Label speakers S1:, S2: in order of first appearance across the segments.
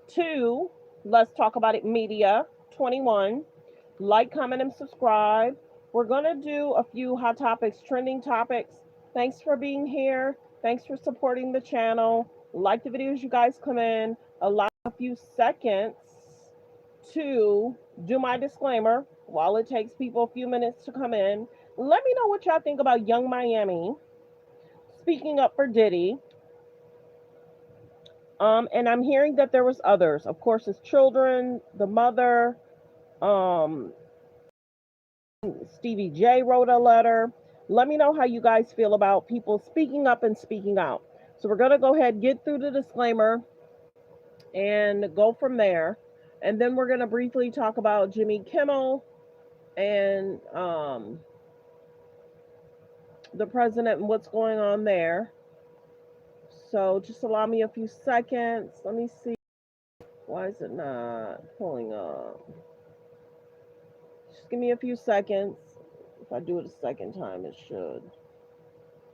S1: 2, Let's Talk About It Media. 21, like, comment, and subscribe. We're going to do a few hot topics, trending topics. Thanks for being here. Thanks for supporting the channel. Like the videos you guys come in. Allow a few seconds to do my disclaimer while it takes people a few minutes to come in. Let me know what y'all think about Young Miami speaking up for Diddy. And I'm hearing that there was others. Of course, his children, the mother, um, Stevie J wrote a letter. Let me know how you guys feel about people speaking up and speaking out. So we're gonna go ahead, get through the disclaimer, and go from there. And then we're gonna briefly talk about Jimmy Kimmel and the president and what's going on there. So just allow me a few seconds. Let me see. Why is it not pulling up? Just give me a few seconds. If I do it a second time, it should.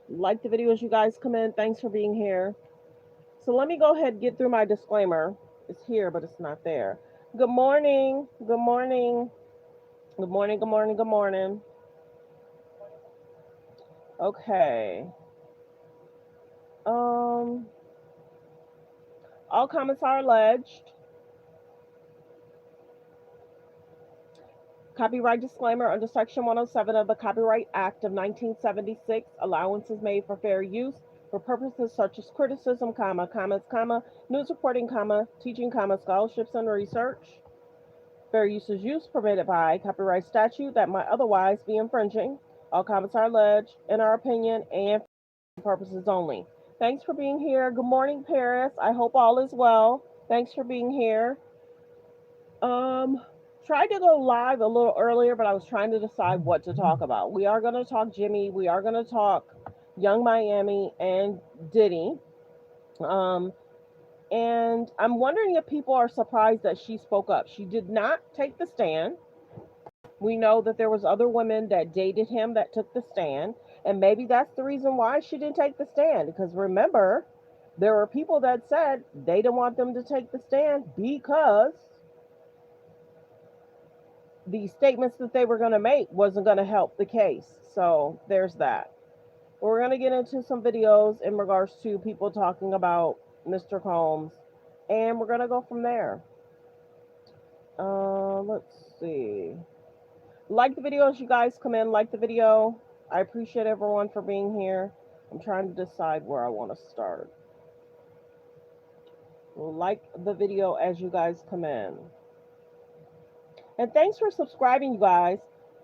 S1: Like the video as you guys come in. Thanks for being here. So let me go ahead and get through my disclaimer. It's here, but it's not there. Good morning. Good morning. Good morning. Good morning. Good morning. Okay. All comments are alleged. Copyright disclaimer under Section 107 of the Copyright Act of 1976. Allowance is made for fair use for purposes such as criticism, comments, news reporting, teaching, scholarships, and research. Fair use is use permitted by copyright statute that might otherwise be infringing. All comments are alleged in our opinion and for purposes only. Thanks for being here. Good morning, Paris. I hope all is well. Thanks for being here. Tried to go live a little earlier, but I was trying to decide what to talk about. We are going to talk Jimmy. We are going to talk Young Miami and Diddy. And I'm wondering if people are surprised that she spoke up. She did not take the stand. We know that there was other women that dated him that took the stand, and maybe that's the reason why she didn't take the stand. Because remember, there were people that said they didn't want them to take the stand because the statements that they were going to make wasn't going to help the case. So there's that. We're going to get into some videos in regards to people talking about Mr. Combs, and we're going to go from there. Let's see. Like the video as you guys come in. Like the video. I appreciate everyone for being here. I'm trying to decide where I want to start. Like the video as you guys come in. And thanks for subscribing, you guys.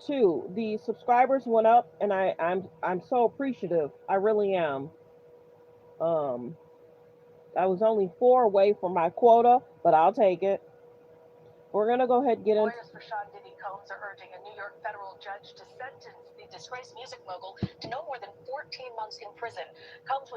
S1: Too, the subscribers went up, and I'm so appreciative. I really am. I was only 4 away from my quota, but I'll take it. We're gonna go ahead and get into.
S2: Lawyers for Sean Diddy Combs are urging a New York federal judge to sentence the disgraced music mogul to no more than 14 months in prison. Combs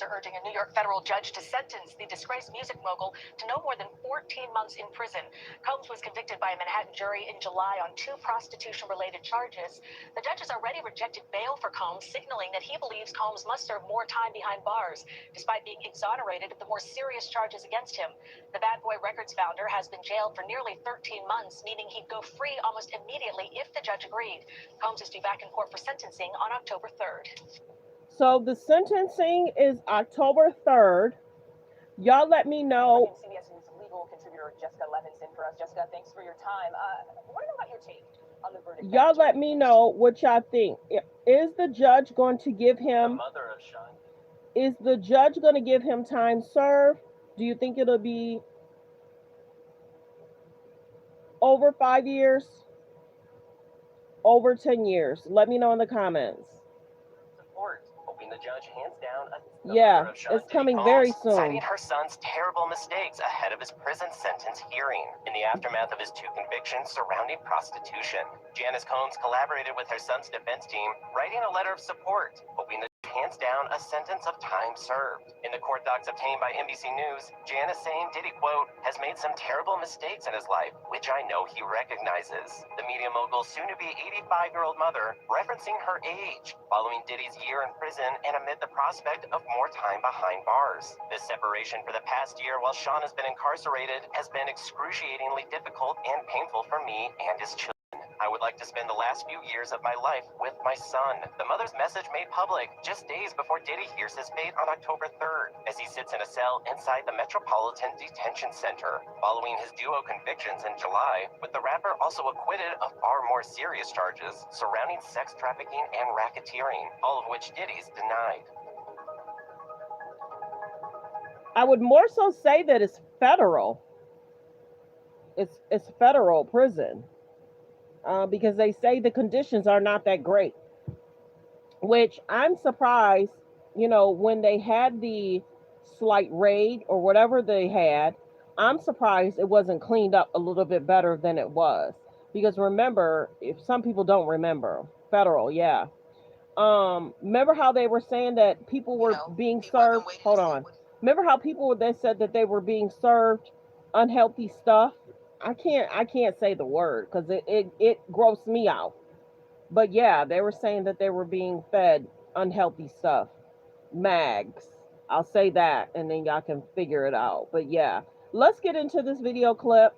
S2: are urging a New York federal judge to sentence the disgraced music mogul to no more than 14 months in prison. Combs was convicted by a Manhattan jury in July on 2 prostitution-related charges. The judges already rejected bail for Combs, signaling that he believes Combs must serve more time behind bars, despite being exonerated of the more serious charges against him. The Bad Boy Records founder has been jailed for nearly 13 months, meaning he'd go free almost immediately if the judge agreed. Combs is due back in court for sentencing on October 3rd.
S1: So the sentencing is October 3rd. Y'all let me know.
S2: CBS News legal contributor Jessica Levinson for us. Jessica, thanks for your time. I want to know about your take on the verdict.
S1: Y'all let me know what y'all think. Is the judge going to give him? Is the judge going to give him time served? Do you think it'll be over 5 years? Over 10 years? Let me know in the comments.
S3: The judge hands down
S1: yeah, it's coming very soon.
S3: Citing her son's terrible mistakes ahead of his prison sentence hearing in the aftermath of his 2 convictions surrounding prostitution. Janice Combs collaborated with her son's defense team, writing a letter of support, hoping the hands down a sentence of time served. In the court docs obtained by NBC News, Jan is saying Diddy, quote, has made some terrible mistakes in his life, which I know he recognizes. The media mogul's soon-to-be 85-year-old mother referencing her age following Diddy's year in prison and amid the prospect of more time behind bars. This separation for the past year while Sean has been incarcerated has been excruciatingly difficult and painful for me and his children. I would like to spend the last few years of my life with my son. The mother's message made public just days before Diddy hears his fate on October 3rd, as he sits in a cell inside the Metropolitan Detention Center, following his duo convictions in July, with the rapper also acquitted of far more serious charges surrounding sex trafficking and racketeering, all of which Diddy's denied.
S1: I would more so say that it's federal. It's federal prison. Because they say the conditions are not that great, which I'm surprised, when they had the slight raid or whatever they had, I'm surprised it wasn't cleaned up a little bit better than it was. Because remember, if some people don't remember, federal, yeah. Remember how they were saying that people were being served? Hold on. Remember how they said that they were being served unhealthy stuff? I can't say the word because it grossed me out. But yeah, they were saying that they were being fed unhealthy stuff. Mags. I'll say that and then y'all can figure it out. But yeah, let's get into this video clip.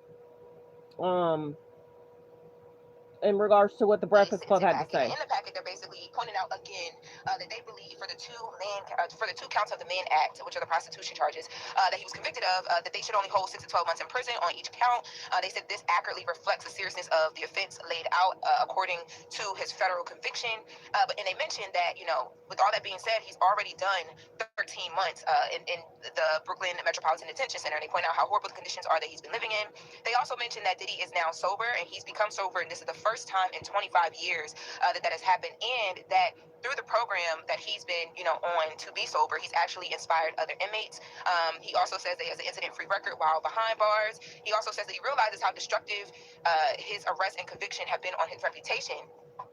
S1: In regards to what the Breakfast Club had to say.
S4: In the packet, they're basically pointing out again that they believe for the two counts of the Mann Act, which are the prostitution charges that he was convicted of, that they should only hold 6 to 12 months in prison on each count. They said this accurately reflects the seriousness of the offense laid out according to his federal conviction. And they mentioned that, with all that being said, he's already done 13 months in the Brooklyn Metropolitan Detention Center. And they point out how horrible the conditions are that he's been living in. They also mentioned that Diddy is now sober, and he's become sober, and this is the first time in 25 years that has happened, and that through the program that he's been, on to be sober, he's actually inspired other inmates. He also says that he has an incident-free record while behind bars. He also says that he realizes how destructive his arrest and conviction have been on his reputation,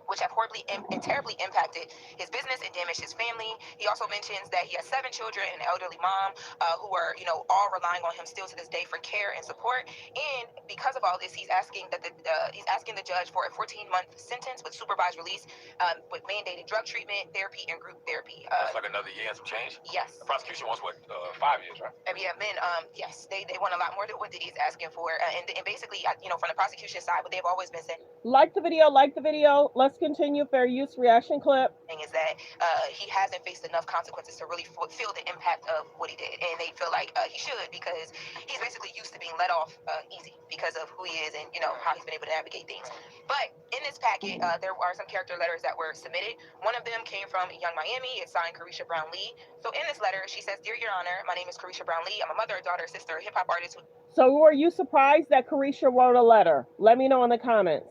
S4: which have horribly and terribly impacted his business and damaged his family. He also mentions that he has 7 children and an elderly mom who are, all relying on him still to this day for care and support. And because of all this, he's asking the judge for a 14-month sentence with supervised release, with mandated drug treatment, therapy, and group therapy.
S5: That's like another year and some change?
S4: Yes.
S5: The prosecution wants, 5 years, right?
S4: Yes, they want a lot more than what Diddy's asking for. And basically, from the prosecution side, what they've always been saying.
S1: Like the video. Let's continue. Fair use reaction clip.
S4: Is that he hasn't faced enough consequences to really feel the impact of what he did. And they feel like he should, because he's basically used to being let off easy because of who he is and, how he's been able to navigate things. But in this packet, there are some character letters that were submitted. One of them came from Young Miami. It's signed Carisha Brown Lee. So in this letter, she says, "Dear Your Honor, my name is Carisha Brown Lee. I'm a mother, daughter, sister, hip-hop artist."
S1: So were you surprised that Carisha wrote a letter? Let me know in the comments.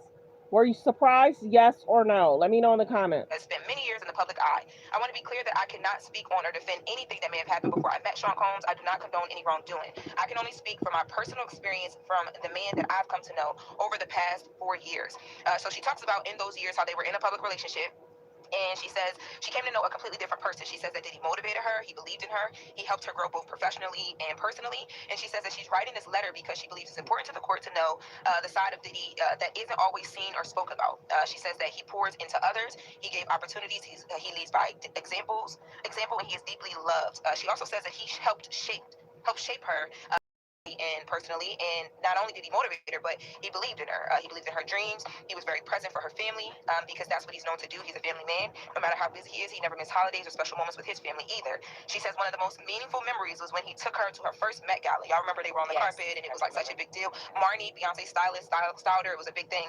S1: Were you surprised? Yes or no? Let me know in the comments.
S4: Has spent many years in the public eye. I want to be clear that I cannot speak on or defend anything that may have happened before I met Sean Combs. I do not condone any wrongdoing. I can only speak from my personal experience from the man that I've come to know over the past 4 years. So she talks about in those years how they were in a public relationship. And she says she came to know a completely different person. She says that Diddy motivated her. He believed in her. He helped her grow both professionally and personally. And she says that she's writing this letter because she believes it's important to the court to know the side of Diddy that isn't always seen or spoken about. She says that he pours into others. He gave opportunities. He leads by example, and he is deeply loved. She also says that he helped shape her. And personally, and not only did he motivate her, but he believed in her. He believed in her dreams. He was very present for her family because that's what he's known to do. He's a family man. No matter how busy he is, he never missed holidays or special moments with his family either. She says one of the most meaningful memories was when he took her to her first Met Gala. Y'all remember they were on the carpet and it was like such a big deal. Marnie, Beyonce's stylist, styled her. It was a big thing.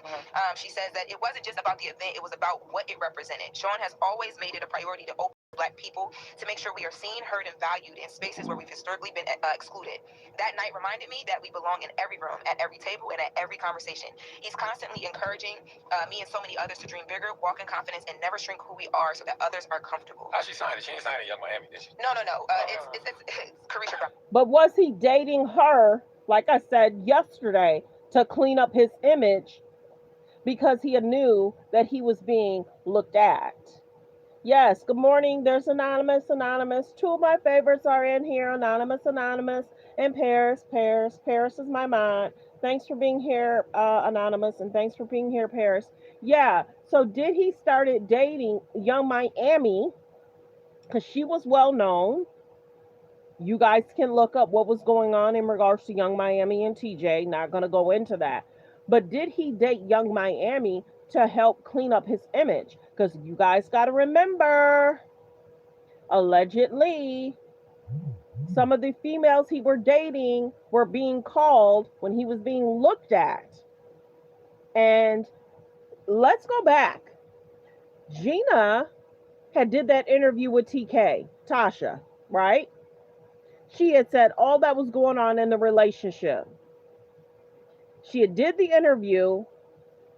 S4: She says that it wasn't just about the event. It was about what it represented. Sean has always made it a priority to open Black people to make sure we are seen, heard, and valued in spaces where we've historically been excluded. That night reminded me that we belong in every room, at every table, and at every conversation. He's constantly encouraging me and so many others to dream bigger, walk in confidence, and never shrink who we are so that others are comfortable.
S5: How she signed it? She didn't sign it in Young Miami, did she?
S4: No. It's Carisha Brown.
S1: But was he dating her, like I said yesterday, to clean up his image because he knew that he was being looked at? Yes, good morning. There's Anonymous, Anonymous. Two of my favorites are in here, Anonymous, Anonymous, and Paris, Paris. Paris is my mod. Thanks for being here, Anonymous, and thanks for being here, Paris. Yeah, so did he started dating young Miami because she was well known. You guys can look up what was going on in regards to young Miami and TJ. Not going to go into that. But did he date young Miami to help clean up his image? Because you guys got to remember, allegedly, some of the females he were dating were being called when he was being looked at. And let's go back. Gina had did that interview with TK, Tasha, right? She had said all that was going on in the relationship. She had did the interview,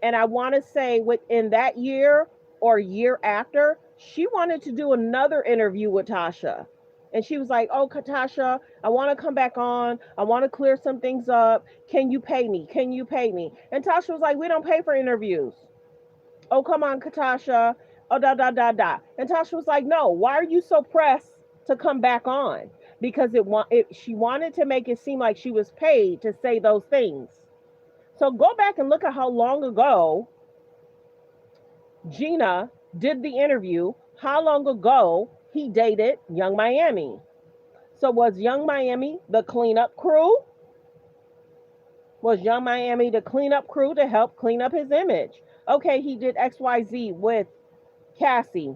S1: and I want to say within that year or year after, she wanted to do another interview with Tasha. And she was like, "Oh, Tasha, I want to come back on. I want to clear some things up. Can you pay me? Can you pay me?" And Tasha was like, "We don't pay for interviews." "Oh, come on, Katasha." Oh, da da da da. And Tasha was like, "No, why are you so pressed to come back on?" Because she wanted to make it seem like she was paid to say those things. So go back and look at how long ago Gina did the interview, how long ago he dated Young Miami. So was Young Miami the cleanup crew? Was Young Miami the cleanup crew to help clean up his image? Okay, he did XYZ with Cassie.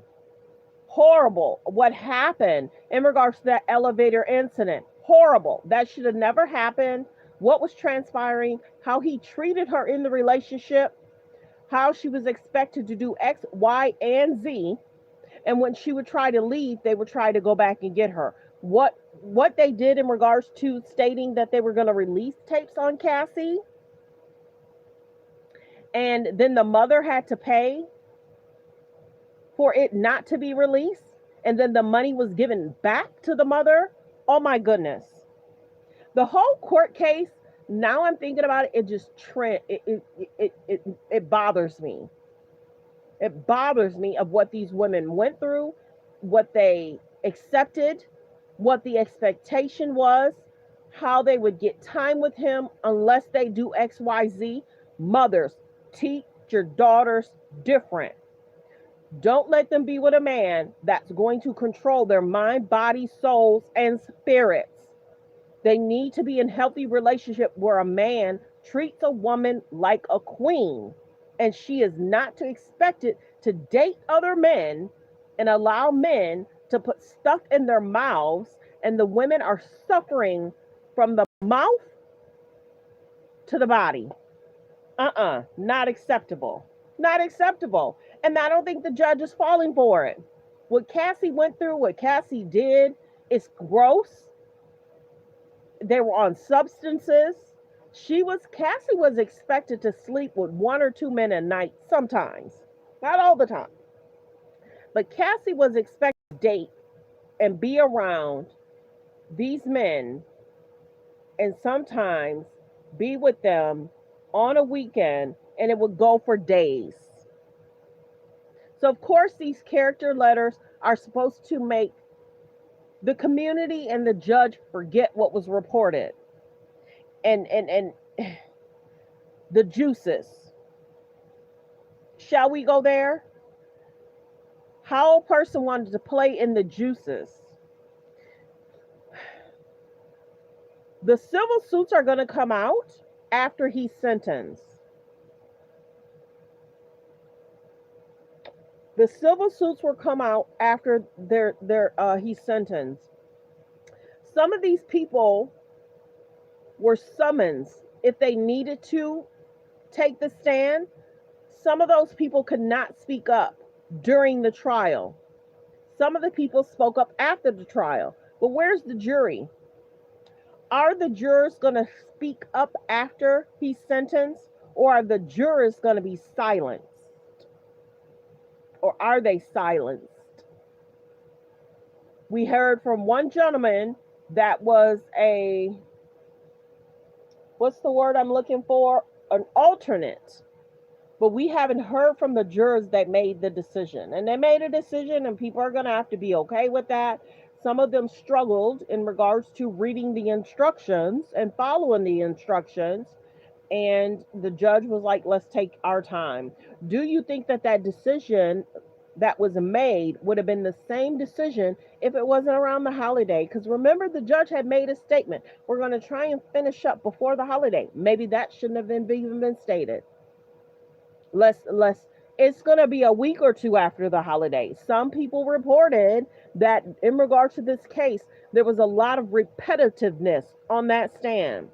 S1: Horrible. What happened in regards to that elevator incident? Horrible. That should have never happened. What was transpiring, how he treated her in the relationship, how she was expected to do X, Y, and Z. And when she would try to leave, they would try to go back and get her. What they did in regards to stating that they were going to release tapes on Cassie, and then the mother had to pay for it not to be released, and then the money was given back to the mother. Oh my goodness. The whole court case, now I'm thinking about it, it just it bothers me. It bothers me of what these women went through, what they accepted, what the expectation was, how they would get time with him unless they do XYZ. Mothers, teach your daughters different. Don't let them be with a man that's going to control their mind, body, souls, and spirits. They need to be in healthy relationship where a man treats a woman like a queen, and she is not to expected to date other men and allow men to put stuff in their mouths, and the women are suffering from the mouth to the body. Not acceptable. Not acceptable. And I don't think the judge is falling for it. What Cassie went through, what Cassie did, is gross. They were on substances. Cassie was expected to sleep with one or two men a night sometimes. Not all the time. But Cassie was expected to date and be around these men and sometimes be with them on a weekend, and it would go for days. So of course these character letters are supposed to make the community and the judge forget what was reported. And the juices. Shall we go there? How a person wanted to play in the juices. The civil suits are going to come out after he's sentenced. The civil suits will come out after he's sentenced. Some of these people were summoned if they needed to take the stand. Some of those people could not speak up during the trial. Some of the people spoke up after the trial. But where's the jury? Are the jurors going to speak up after he's sentenced, or are the jurors going to be silenced? Or are they silenced? We heard from one gentleman that was what's the word I'm looking for? An alternate but we haven't heard from the jurors that made the decision. And they made a decision, and people are going to have to be okay with that. Some of them struggled in regards to reading the instructions and following the instructions. And the judge was like, let's take our time. Do you think that that decision that was made would have been the same decision if it wasn't around the holiday? Because remember, the judge had made a statement, we're going to try and finish up before the holiday. Maybe that shouldn't have even been stated. Let's it's going to be a week or two after the holiday. Some people reported that in regards to this case, there was a lot of repetitiveness on that stand.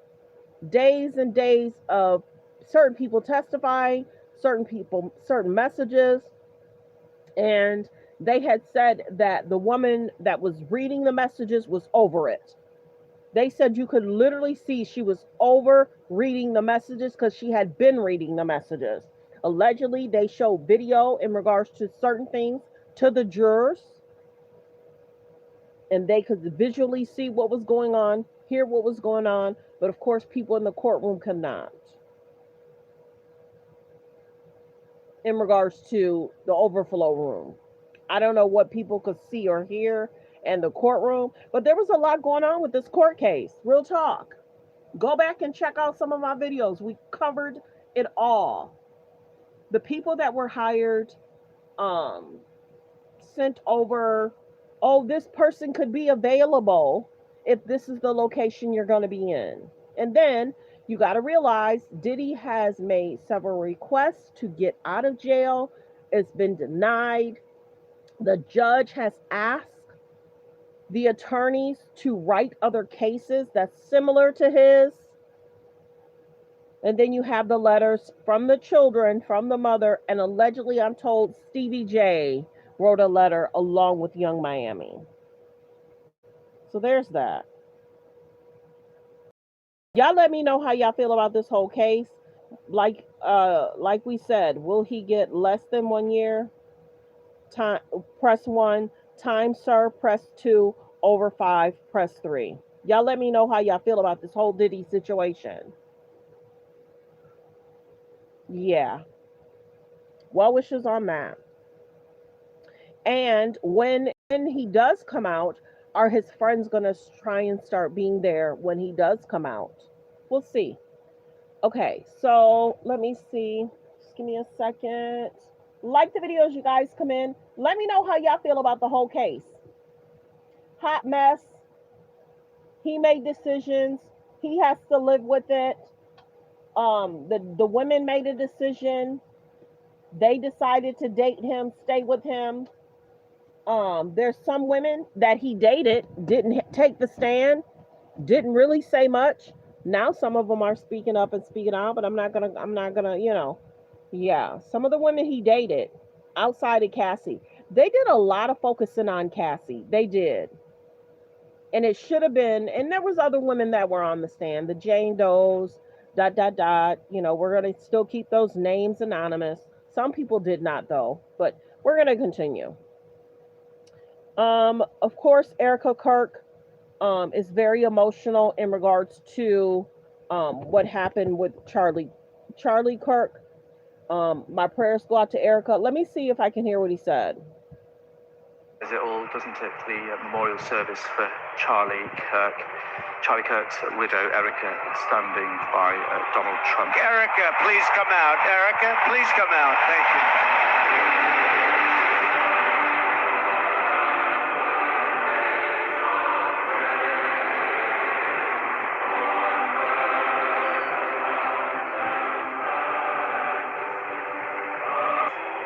S1: Days and days of certain people testifying, certain messages. And they had said that the woman that was reading the messages was over it. They said you could literally see she was over reading the messages because she had been reading the messages. Allegedly, they showed video in regards to certain things to the jurors, and they could visually see what was going on, hear what was going on, but of course, people in the courtroom could not. In regards to the overflow room, I don't know what people could see or hear in the courtroom, but there was a lot going on with this court case. Real talk. Go back and check out some of my videos. We covered it all. The people that were hired, sent over, oh, this person could be available if this is the location you're going to be in. And then you got to realize Diddy has made several requests to get out of jail. It's been denied. The judge has asked the attorneys to write other cases that's similar to his. And then you have the letters from the children, from the mother, and allegedly, I'm told, Stevie J wrote a letter along with Young Miami. So there's that. Y'all let me know how y'all feel about this whole case. Like we said, will he get less than 1 year? Time, press 1. Time served, press 2. Over 5, press 3. Y'all let me know how y'all feel about this whole Diddy situation. Yeah. Well wishes on that. And when he does come out, are his friends going to try and start being there when he does come out? We'll see. Okay, so let me see. Just give me a second. Like the videos, you guys come in. Let me know how y'all feel about the whole case. Hot mess. He made decisions. He has to live with it. The women made a decision. They decided to date him, stay with him. There's some women that he dated, didn't take the stand, didn't really say much. Now some of them are speaking up and speaking out, but I'm not gonna, yeah. Some of the women he dated outside of Cassie, they did a lot of focusing on Cassie. They did. And it should have been, and there was other women that were on the stand, the Jane Does, ... we're going to still keep those names anonymous. Some people did not, though, but we're going to continue. Of course, Erica Kirk is very emotional in regards to what happened with Charlie Kirk. My prayers go out to Erica. Let me see if I can hear what he said.
S6: As it all, doesn't it, the memorial service for Charlie Kirk. Charlie Kirk's widow, Erica, standing by Donald Trump.
S7: Erica, please come out. Erica, please come out. Thank you.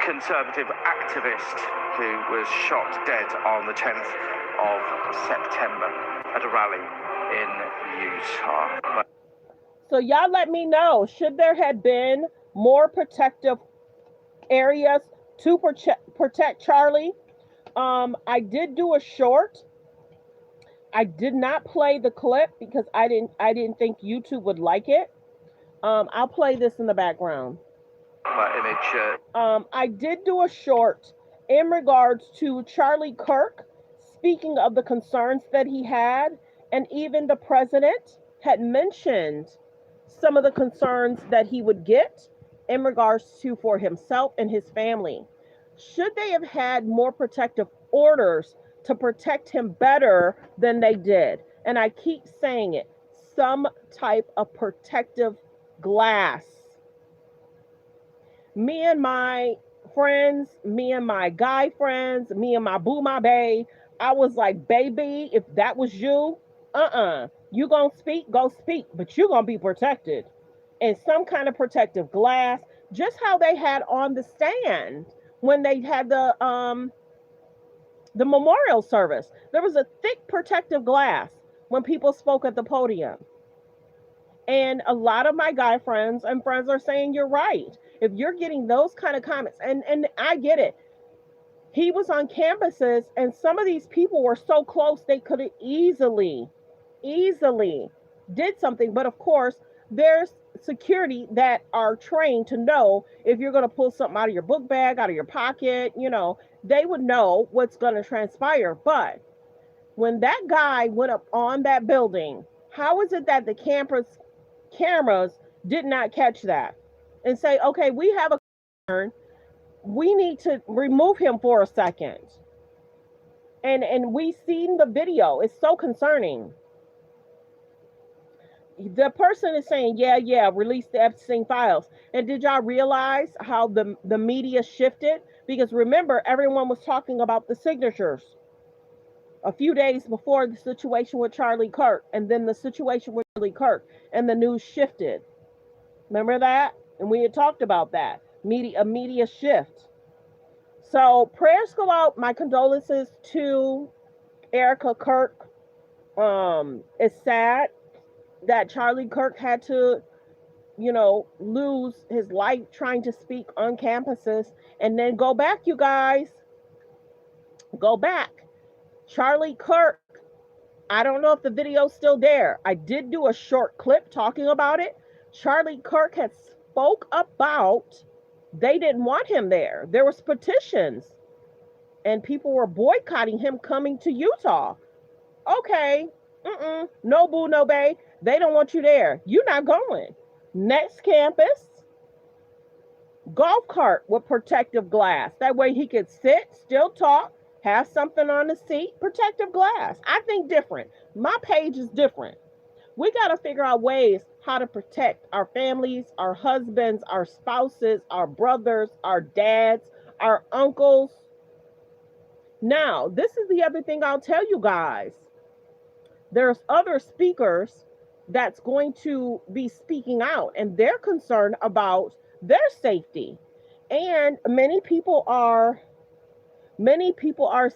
S6: Conservative activist who was shot dead on the 10th of September at a rally in Utah.
S1: So y'all let me know, should there have been more protective areas to protect Charlie? I did do a short. I did not play the clip because I didn't think YouTube would like it. I'll play this in the background. I did do a short in regards to Charlie Kirk, speaking of the concerns that he had, and even the president had mentioned some of the concerns that he would get in regards to for himself and his family. Should they have had more protective orders to protect him better than they did? And I keep saying it, some type of protective glass. Me and my friends, me and my guy friends, me and my boo, my bae, I was like, baby, if that was you, you gonna speak, go speak, but you gonna be protected in some kind of protective glass, just how they had on the stand when they had the memorial service. There was a thick protective glass when people spoke at the podium. And a lot of my guy friends and friends are saying you're right. If you're getting those kind of comments, and I get it. He was on campuses and some of these people were so close they could have easily did something. But of course, there's security that are trained to know if you're going to pull something out of your book bag, out of your pocket, they would know what's going to transpire. But when that guy went up on that building, how is it that the cameras did not catch that and say, okay, we have a concern, we need to remove him for a second? And we seen the video. It's so concerning. The person is saying, yeah, release the Epstein files. And did y'all realize how the media shifted? Because remember, everyone was talking about the signatures a few days before the situation with Charlie Kirk, and then the situation with Charlie Kirk, and the news shifted. Remember that? And we had talked about that. A media shift. So prayers go out. My condolences to Erica Kirk. It's sad that Charlie Kirk had to, lose his life trying to speak on campuses and then go back, you guys. Go back. Charlie Kirk, I don't know if the video's still there. I did do a short clip talking about it. Charlie Kirk had spoke about they didn't want him there. There was petitions and people were boycotting him coming to Utah. Okay, no boo, no bae. They don't want you there. You're not going. Next campus, golf cart with protective glass. That way he could sit, still talk, have something on the seat, protective glass. I think different. My page is different. We got to figure out ways how to protect our families, our husbands, our spouses, our brothers, our dads, our uncles. Now, this is the other thing I'll tell you guys. There's other speakers that's going to be speaking out, and they're concerned about their safety. And many people are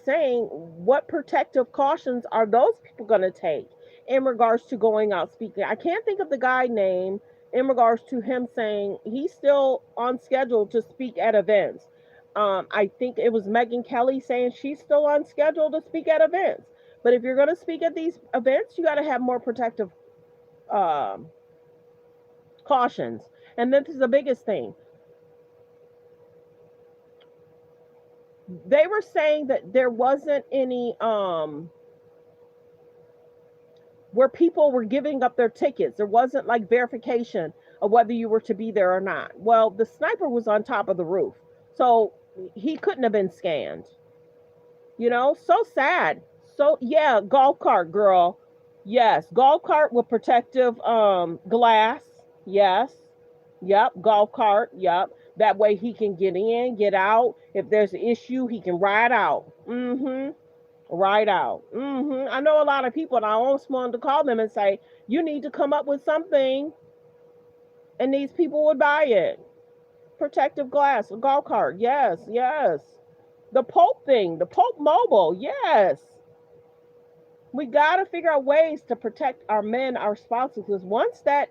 S1: saying, what protective cautions are those people going to take in regards to going out speaking? I can't think of the guy name in regards to him saying he's still on schedule to speak at events. I think it was Megyn Kelly saying she's still on schedule to speak at events. But if you're going to speak at these events, you got to have more protective cautions. And this is the biggest thing. They were saying that there wasn't any where people were giving up their tickets. There wasn't like verification of whether you were to be there or not. Well, the sniper was on top of the roof, so he couldn't have been scanned. So sad. So yeah, golf cart, girl. Yes, golf cart with protective glass. Yes. Yep, golf cart. Yep. That way he can get in, get out. If there's an issue, he can ride out. Ride out. I know a lot of people, and I almost wanted to call them and say, you need to come up with something. And these people would buy it. Protective glass, a golf cart. Yes. The Pope thing, the Pope mobile. Yes. We got to figure out ways to protect our men, our spouses, because once that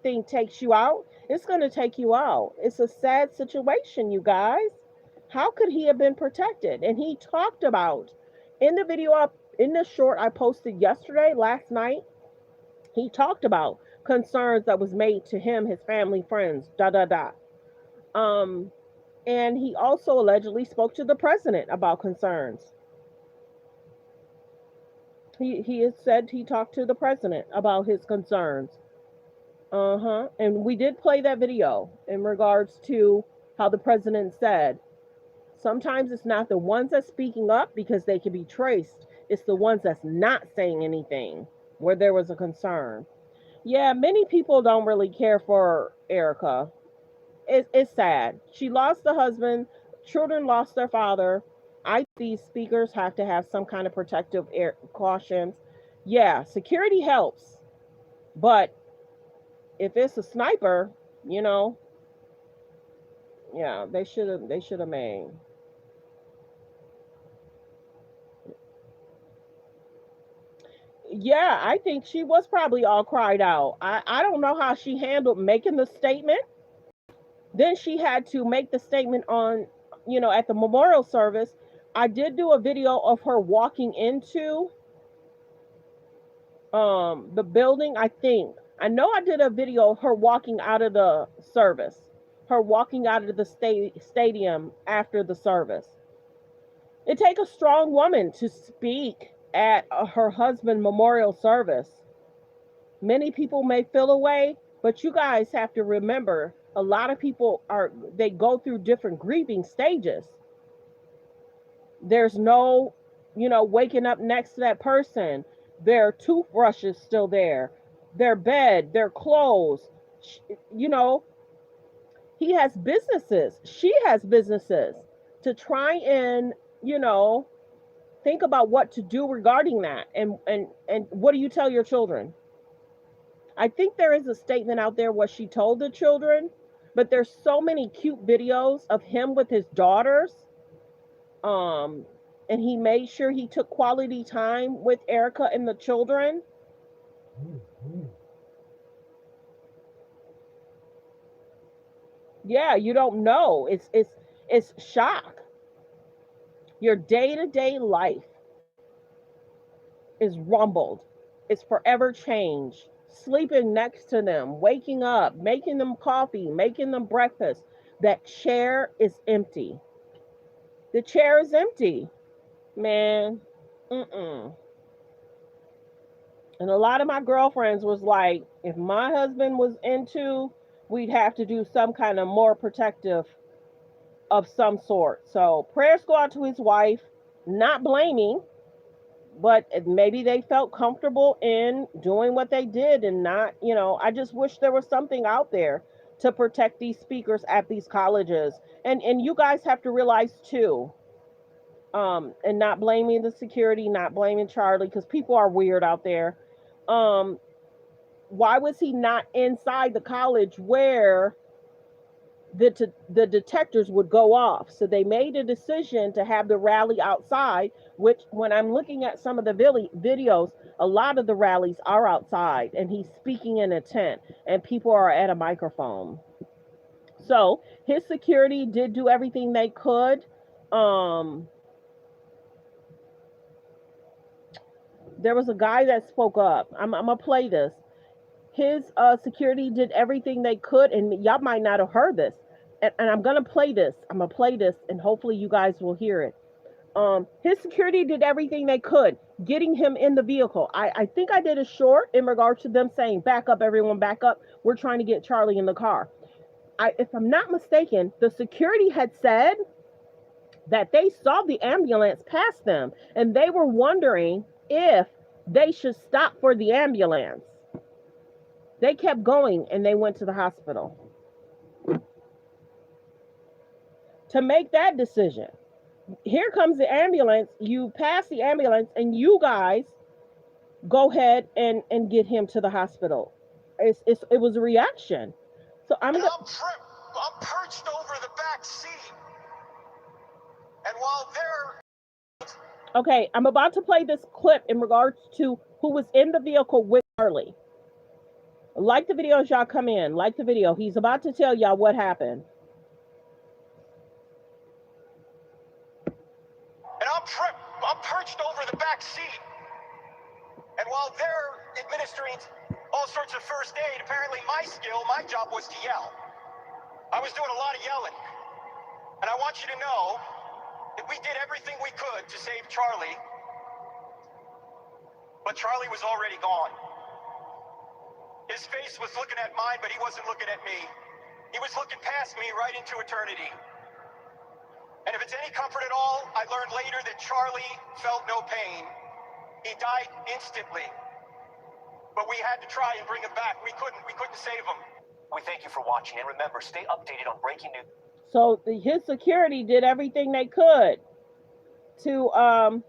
S1: thing takes you out, it's going to take you out. It's a sad situation, you guys. How could he have been protected? And he talked about in the video in the short I posted last night, he talked about concerns that was made to him, his family, friends, and he also allegedly spoke to the president about concerns. He has said he talked to the president about his concerns. And we did play that video in regards to how the president said sometimes it's not the ones that's speaking up because they can be traced. It's the ones that's not saying anything where there was a concern. Yeah, many people don't really care for Erica. It's sad. She lost the husband. Children lost their father. These speakers have to have some kind of protective cautions. Yeah, security helps, but if it's a sniper, you know, yeah, they should have made. Yeah, I think she was probably all cried out. I don't know how she handled making the statement. Then she had to make the statement on, at the memorial service. I did do a video of her walking into the building, I think. I know I did a video of her walking out of the service. Her walking out of the stadium after the service. It takes a strong woman to speak at her husband memorial service. Many people may feel away, but you guys have to remember a lot of people they go through different grieving stages. There's no, waking up next to that person. Their toothbrush is still there, their bed, their clothes. You know, he has businesses. She has businesses to try and, think about what to do regarding that. And what do you tell your children? I think there is a statement out there what she told the children, but there's so many cute videos of him with his daughters. Um, and he made sure he took quality time with Erica and the children. Yeah, you don't know. It's shock. Your day-to-day life is rumbled. It's forever changed. Sleeping next to them, waking up, making them coffee, making them breakfast. That chair is empty. The chair is empty, man. Mm-mm. And a lot of my girlfriends was like, if my husband was into, we'd have to do some kind of more protective of some sort. So prayers go out to his wife, not blaming, but maybe they felt comfortable in doing what they did and not, I just wish there was something out there to protect these speakers at these colleges. And you guys have to realize too, and not blaming the security, not blaming Charlie, because people are weird out there. Um, why was he not inside the college where the detectors would go off? So they made a decision to have the rally outside, which when I'm looking at some of the videos, a lot of the rallies are outside and he's speaking in a tent and people are at a microphone. So his security did do everything they could. There was a guy that spoke up. I'm gonna play this. His security did everything they could, and y'all might not have heard this. And I'm gonna play this. I'm gonna play this, and hopefully you guys will hear it. His security did everything they could, getting him in the vehicle. I think I did a short in regards to them saying, "Back up, everyone, back up. We're trying to get Charlie in the car." If I'm not mistaken, the security had said that they saw the ambulance pass them, and they were wondering if they should stop for the ambulance. They kept going and they went to the hospital to make that decision. Here comes the ambulance. You pass the ambulance and you guys go ahead and get him to the hospital. It was a reaction. So
S8: I'm perched over the back seat. And while they're...
S1: Okay, I'm about to play this clip in regards to who was in the vehicle with Charlie. Like the video as y'all come in. Like the video. He's about to tell y'all what happened.
S8: And I'm perched over the back seat. And while they're administering all sorts of first aid, apparently my job was to yell. I was doing a lot of yelling. And I want you to know that we did everything we could to save Charlie. But Charlie was already gone. His face was looking at mine, but he wasn't looking at me. He was looking past me right into eternity. And if it's any comfort at all, I learned later that Charlie felt no pain. He died instantly. But we had to try and bring him back. We couldn't save him.
S3: We thank you for watching, and remember, stay updated on breaking news.
S1: So his security did everything they could to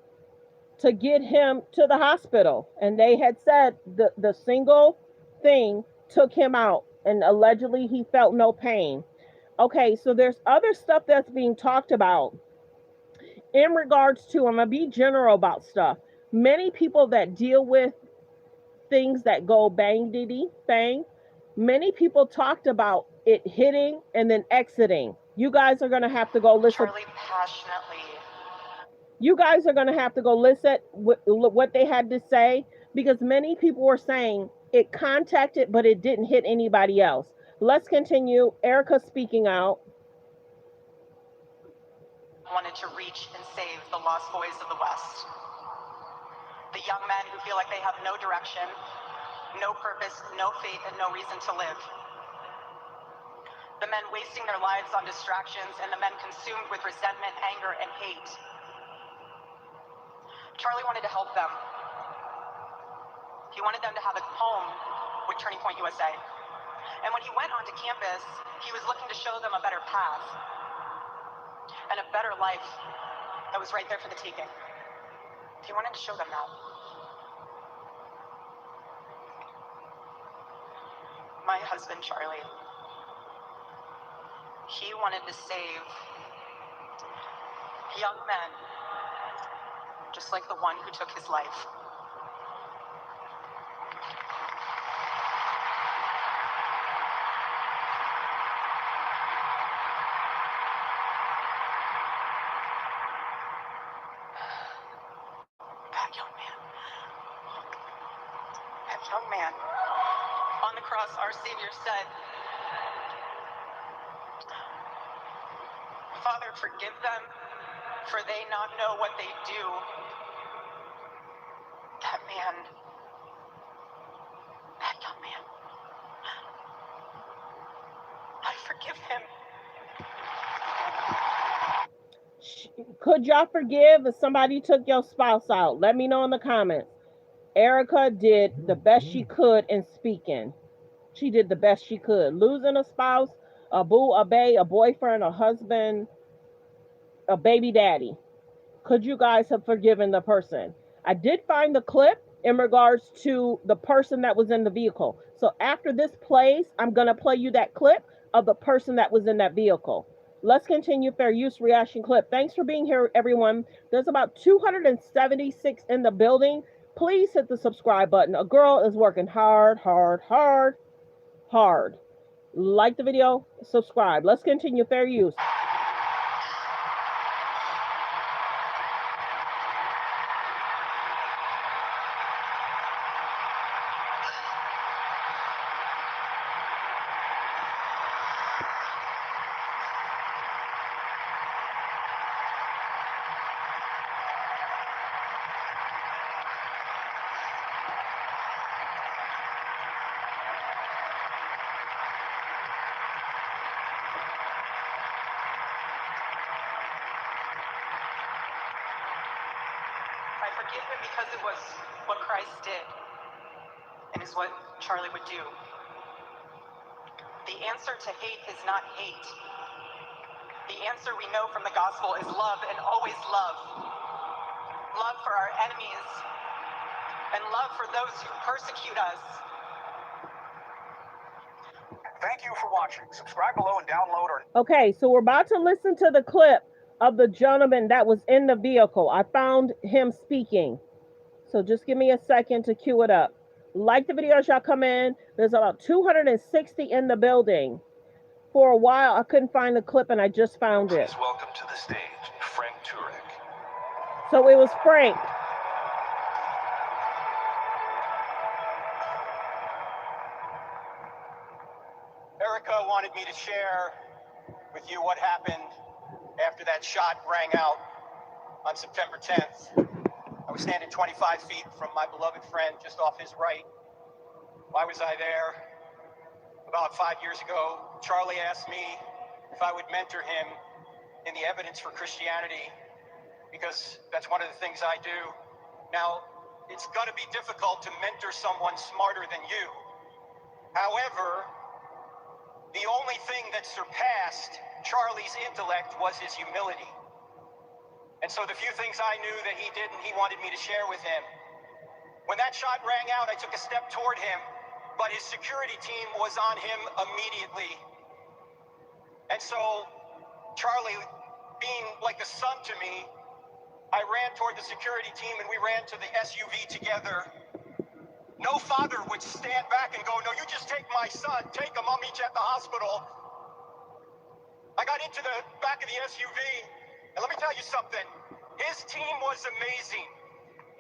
S1: get him to the hospital, and they had said the single thing took him out, and allegedly he felt no pain. Okay, so there's other stuff that's being talked about in regards to, I'm gonna be general about stuff. Many people that deal with things that go bang diddy bang, many people talked about it hitting and then exiting. You guys are gonna have to go listen.
S2: Charlie passionately.
S1: You guys are going to have to go listen what they had to say, because many people were saying it contacted, but it didn't hit anybody else. Let's continue. Erica speaking out.
S2: Wanted to reach and save the lost boys of the West. The young men who feel like they have no direction, no purpose, no faith, and no reason to live. The men wasting their lives on distractions, and the men consumed with resentment, anger, and hate. Charlie wanted to help them. He wanted them to have a home with Turning Point USA. And when he went onto campus, he was looking to show them a better path and a better life that was right there for the taking. He wanted to show them that. My husband, Charlie, he wanted to save young men just like the one who took his life. That young man, on the cross, our Savior said, Father, forgive them, for they not know what they do. That young man, I forgive him.
S1: Could y'all forgive if somebody took your spouse out? Let me know in the comments. Erica did the best she could in speaking. She did the best she could. Losing a spouse, a boo, a bae, a boyfriend, a husband, a baby daddy. Could you guys have forgiven the person? I did find the clip in regards to the person that was in the vehicle. So after this plays, I'm going to play you that clip of the person that was in that vehicle. Let's continue fair use reaction clip. Thanks for being here, everyone. There's about 276 in the building. Please hit the subscribe button. A girl is working hard. Like the video, subscribe. Let's continue fair use.
S2: I forgive him because it was what Christ did and is what Charlie would do. The answer to hate is not hate. The answer we know from the gospel is love, and always love. Love for our enemies and love for those who persecute us.
S5: Thank you for watching. Subscribe below and download our...
S1: Okay, so we're about to listen to the clip of the gentleman that was in the vehicle. I found him speaking. So just give me a second to cue it up. Like the video as y'all come in. There's about 260 in the building. For a while, I couldn't find the clip, and I just found it.
S5: Please welcome to the stage, Frank Turek.
S1: So it was Frank.
S8: Erica wanted me to share with you what happened after that shot rang out on September 10th. I was standing 25 feet from my beloved friend, just off his right, Why was I there? About 5 years ago, Charlie asked me if I would mentor him in the evidence for Christianity, because that's one of the things I do. Now, it's going to be difficult to mentor someone smarter than you. However, the only thing that surpassed Charlie's intellect was his humility. And so the few things I knew that he didn't, he wanted me to share with him. When that shot rang out, I took a step toward him, but his security team was on him immediately. And so, Charlie, being like a son to me, I ran toward the security team and we ran to the SUV together. No father would stand back and go, "No, you just take my son, take him, I'll meet you at the hospital." I got into the back of the SUV, and let me tell you something. His team was amazing.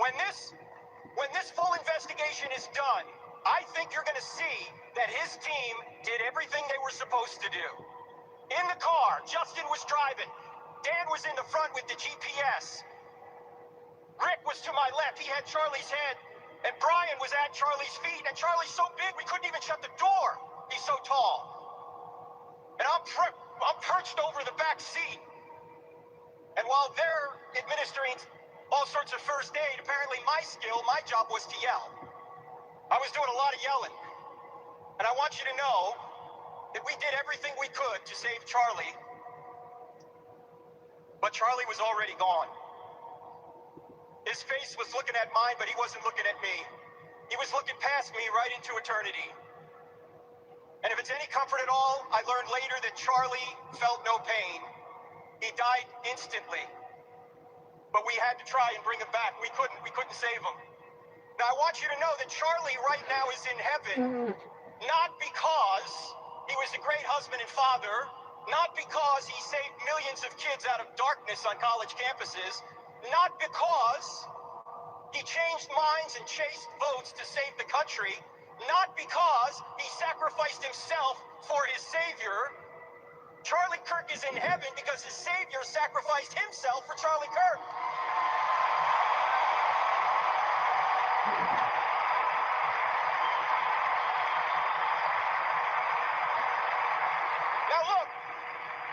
S8: When this full investigation is done, I think you're going to see that his team did everything they were supposed to do. In the car, Justin was driving. Dan was in the front with the GPS. Rick was to my left. He had Charlie's head. And Brian was at Charlie's feet. And Charlie's so big, we couldn't even shut the door. He's so tall. And I'm perched over the back seat. And while they're administering all sorts of first aid, apparently my job was to yell. I was doing a lot of yelling. And I want you to know that we did everything we could to save Charlie. But Charlie was already gone. His face was looking at mine, but he wasn't looking at me. He was looking past me right into eternity. And if it's any comfort at all, I learned later that Charlie felt no pain. He died instantly. But we had to try and bring him back. We couldn't save him. Now I want you to know that Charlie right now is in heaven, not because he was a great husband and father, not because he saved millions of kids out of darkness on college campuses, not because he changed minds and chased votes to save the country, not because he sacrificed himself for his Savior. Charlie Kirk is in heaven because his Savior sacrificed himself for Charlie Kirk. Now look,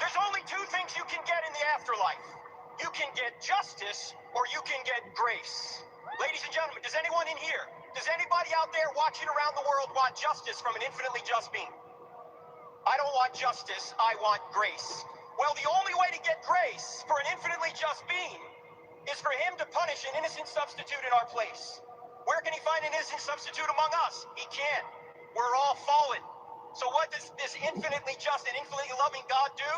S8: there's only two things you can get in the afterlife. You can get justice or you can get grace. Ladies and gentlemen, does anyone in here, does anybody out there watching around the world want justice from an infinitely just being? I don't want justice, I want grace. Well, the only way to get grace for an infinitely just being is for him to punish an innocent substitute in our place. Where can he find an innocent substitute among us? He can't. We're all fallen. So what does this infinitely just and infinitely loving God do?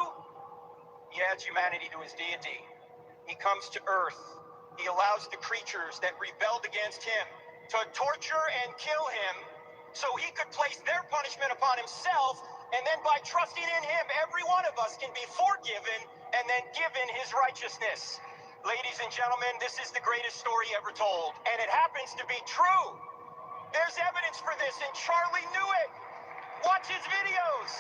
S8: He adds humanity to his deity. He comes to earth. He allows the creatures that rebelled against him to torture and kill him so he could place their punishment upon himself, and then by trusting in him, every one of us can be forgiven and then given his righteousness. Ladies and gentlemen, this is the greatest story ever told, and it happens to be true. There's evidence for this, and Charlie knew it. Watch his videos.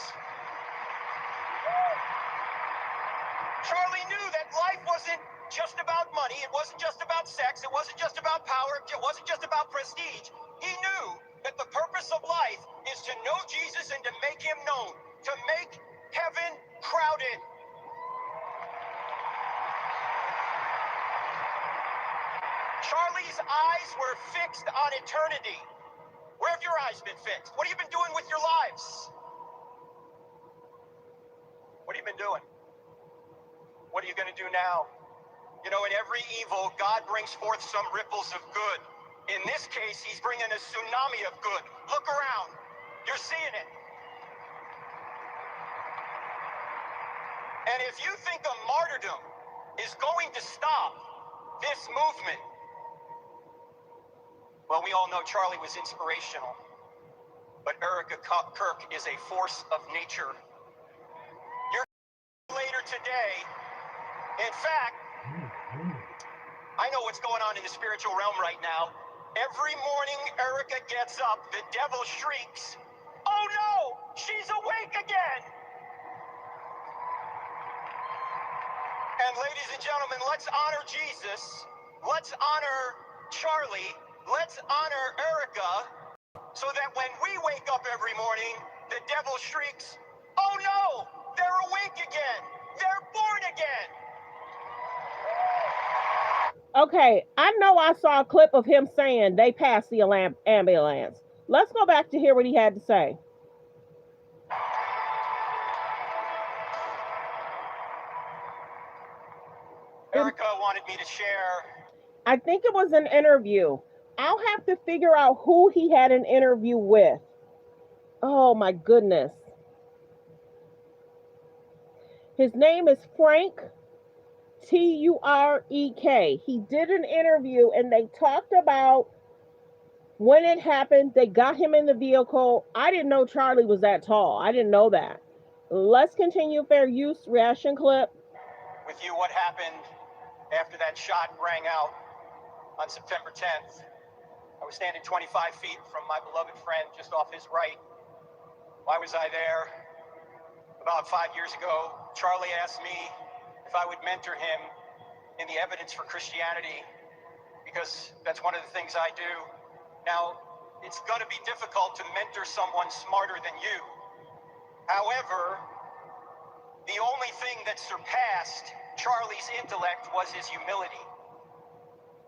S8: Charlie knew that life wasn't just about money, it wasn't just about sex, it wasn't just about power, it wasn't just about prestige. He knew that the purpose of life is to know Jesus and to make him known, to make heaven crowded. Charlie's eyes were fixed on eternity. Where have your eyes been fixed? What have you been doing with your lives? What have you been doing? What are you going to do now? You know, in every evil, God brings forth some ripples of good. In this case, he's bringing a tsunami of good. Look around. You're seeing it. And if you think a martyrdom is going to stop this movement, well, we all know Charlie was inspirational. But Erica Kirk is a force of nature. You're later today. In fact, I know what's going on in the spiritual realm right now. Every morning Erica gets up, the devil shrieks, "Oh no, she's awake again!" And ladies and gentlemen, let's honor Jesus, let's honor Charlie, let's honor Erica, so that when we wake up every morning, the devil shrieks, "Oh no, they're awake again. They're born again."
S1: Okay, I know I saw a clip of him saying they passed the ambulance. Let's go back to hear what he had to say.
S8: Erica wanted me to share.
S1: I think it was an interview. I'll have to figure out who he had an interview with. Oh my goodness. His name is Frank, Turek. He did an interview and they talked about when it happened. They got him in the vehicle. I didn't know Charlie was that tall. I didn't know that. Let's continue fair use reaction clip.
S8: With you, what happened after that shot rang out on September 10th. I was standing 25 feet from my beloved friend just off his right. Why was I there? About 5 years ago, Charlie asked me if I would mentor him in the evidence for Christianity, because that's one of the things I do. Now, it's going to be difficult to mentor someone smarter than you. However, the only thing that surpassed Charlie's intellect was his humility.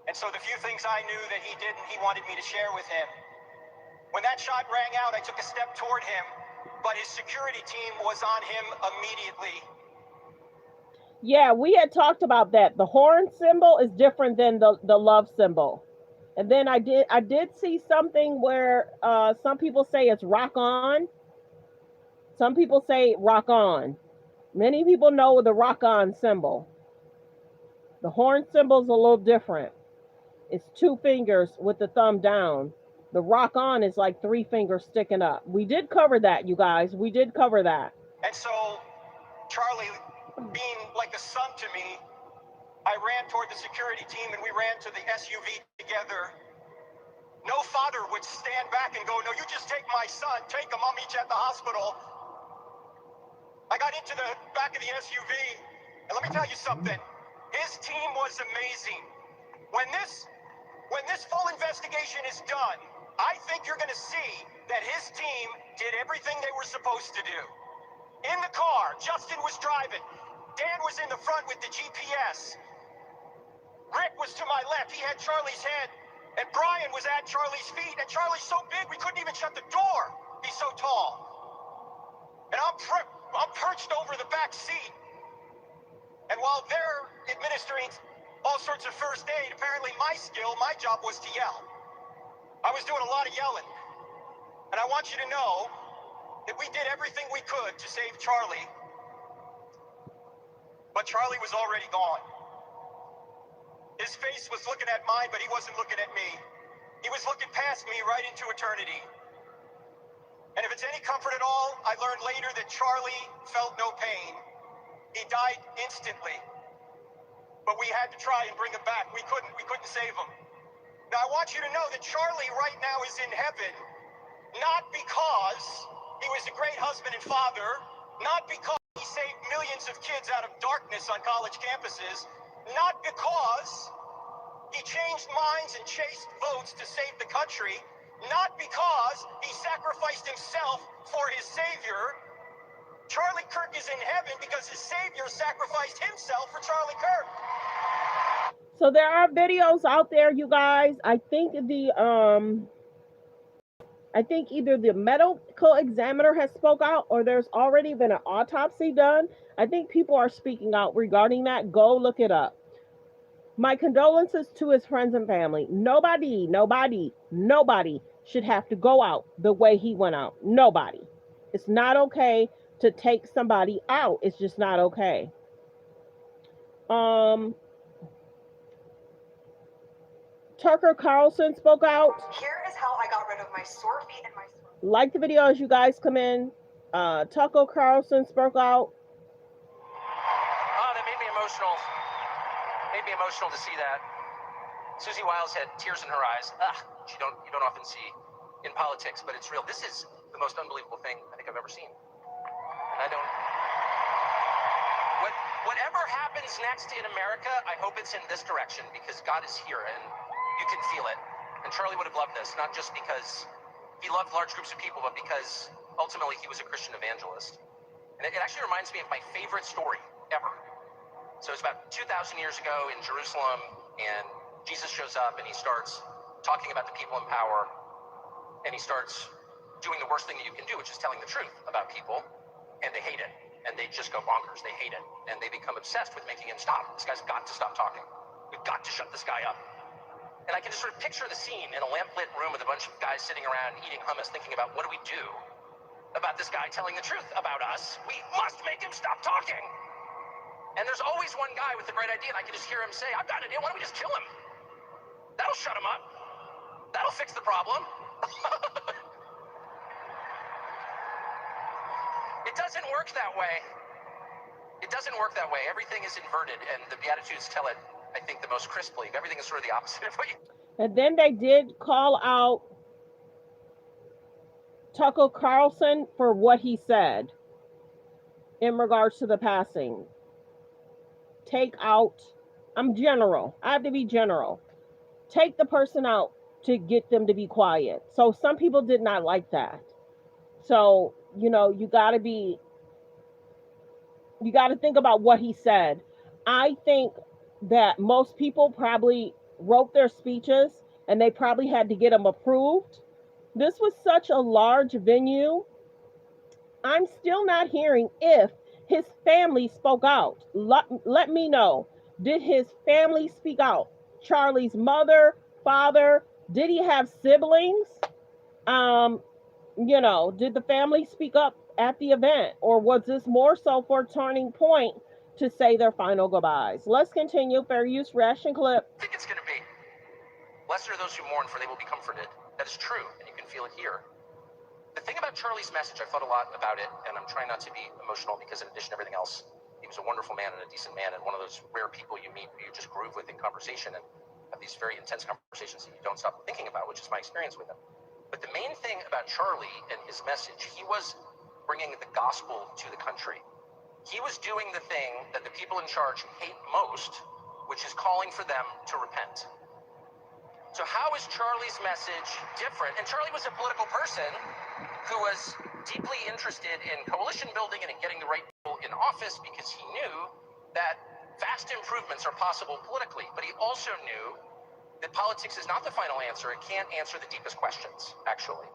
S8: And so the few things I knew that he did and he wanted me to share with him. When that shot rang out, I took a step toward him, but his security team was on him immediately.
S1: Yeah, we had talked about that. The horn symbol is different than the love symbol. And then I did see something where some people say it's rock on. Some people say rock on. Many people know the rock on symbol. The horn symbol is a little different. It's 2 fingers with the thumb down. The rock on is like 3 fingers sticking up. We did cover that, you guys. We did cover that.
S8: And so, Charlie, being like a son to me, I ran toward the security team and we ran to the SUV together. No father would stand back and go, "No, you just take my son, take him, I'll meet you at the hospital." I got into the back of the SUV, and let me tell you something. His team was amazing. When this full investigation is done, I think you're going to see that his team did everything they were supposed to do. In the car, Justin was driving. Dan was in the front with the GPS. Rick was to my left. He had Charlie's head. And Brian was at Charlie's feet. And Charlie's so big, we couldn't even shut the door. He's so tall. And I'm perched over the back seat. And while they're administering all sorts of first aid, apparently my job was to yell. I was doing a lot of yelling. And I want you to know that we did everything we could to save Charlie. But Charlie was already gone. His face was looking at mine, but he wasn't looking at me. He was looking past me right into eternity. And if it's any comfort at all, I learned later that Charlie felt no pain. He died instantly. But we had to try and bring him back. We couldn't save him. Now I want you to know that Charlie right now is in heaven, not because he was a great husband and father, not because he saved millions of kids out of darkness on college campuses, not because he changed minds and chased votes to save the country, not because he sacrificed himself for his Savior. Charlie Kirk is in heaven because his Savior sacrificed himself for Charlie Kirk.
S1: So there are videos out there, you guys. I think either the medical examiner has spoke out or there's already been an autopsy done. I think people are speaking out regarding that. Go look it up. My condolences to his friends and family. Nobody should have to go out the way he went out. Nobody. It's not okay to take somebody out. It's just not okay. Tucker Carlson spoke out.
S9: Here is how I got rid of my sore feet and my sore.
S1: Like the video as you guys come in. Tucker Carlson spoke out.
S10: Oh, that made me emotional. Made me emotional to see that. Susie Wiles had tears in her eyes. You don't often see in politics, but it's real. This is the most unbelievable thing I think I've ever seen. And I don't. Whatever happens next in America, I hope it's in this direction because God is here and you can feel it. And Charlie would have loved this, not just because he loved large groups of people, but because ultimately he was a Christian evangelist. And it actually reminds me of my favorite story ever. So it's about 2,000 years ago in Jerusalem, and Jesus shows up and he starts talking about the people in power, and he starts doing the worst thing that you can do, which is telling the truth about people, and they hate it, and they just go bonkers. They hate it, and they become obsessed with making him stop. This guy's got to stop talking. We've got to shut this guy up. And I can just sort of picture the scene in a lamplit room with a bunch of guys sitting around eating hummus, thinking about, what do we do about this guy telling the truth about us? We must make him stop talking. And there's always one guy with the great idea, and I can just hear him say, I've got an idea, why don't we just kill him? That'll shut him up. That'll fix the problem. It doesn't work that way. It doesn't work that way. Everything is inverted, and the Beatitudes tell it, I think, the most crisply. Everything is sort of the opposite of what you...
S1: And then they did call out Tucker Carlson for what he said in regards to the passing. Take out, I'm general. I have to be general. Take the person out to get them to be quiet. So some people did not like that. So, you know, you got to think about what he said. I think that most people probably wrote their speeches and they probably had to get them approved. This was such a large venue. I'm still not hearing if his family spoke out. Let me know. Did his family speak out? Charlie's mother, father, did he have siblings? You know, did the family speak up at the event? Or was this more so for a turning point to say their final goodbyes? Let's continue. Fair use reaction clip.
S10: I think it's going to be. Blessed are those who mourn, for they will be comforted. That is true, and you can feel it here. The thing about Charlie's message, I've thought a lot about it, and I'm trying not to be emotional because in addition to everything else, he was a wonderful man and a decent man and one of those rare people you meet who you just groove with in conversation and have these very intense conversations that you don't stop thinking about, which is my experience with him. But the main thing about Charlie and his message, he was bringing the gospel to the country. He was doing the thing that the people in charge hate most, which is calling for them to repent. So how is Charlie's message different? And Charlie was a political person who was deeply interested in coalition building and in getting the right people in office because he knew that vast improvements are possible politically. But he also knew that politics is not the final answer. It can't answer the deepest questions, actually.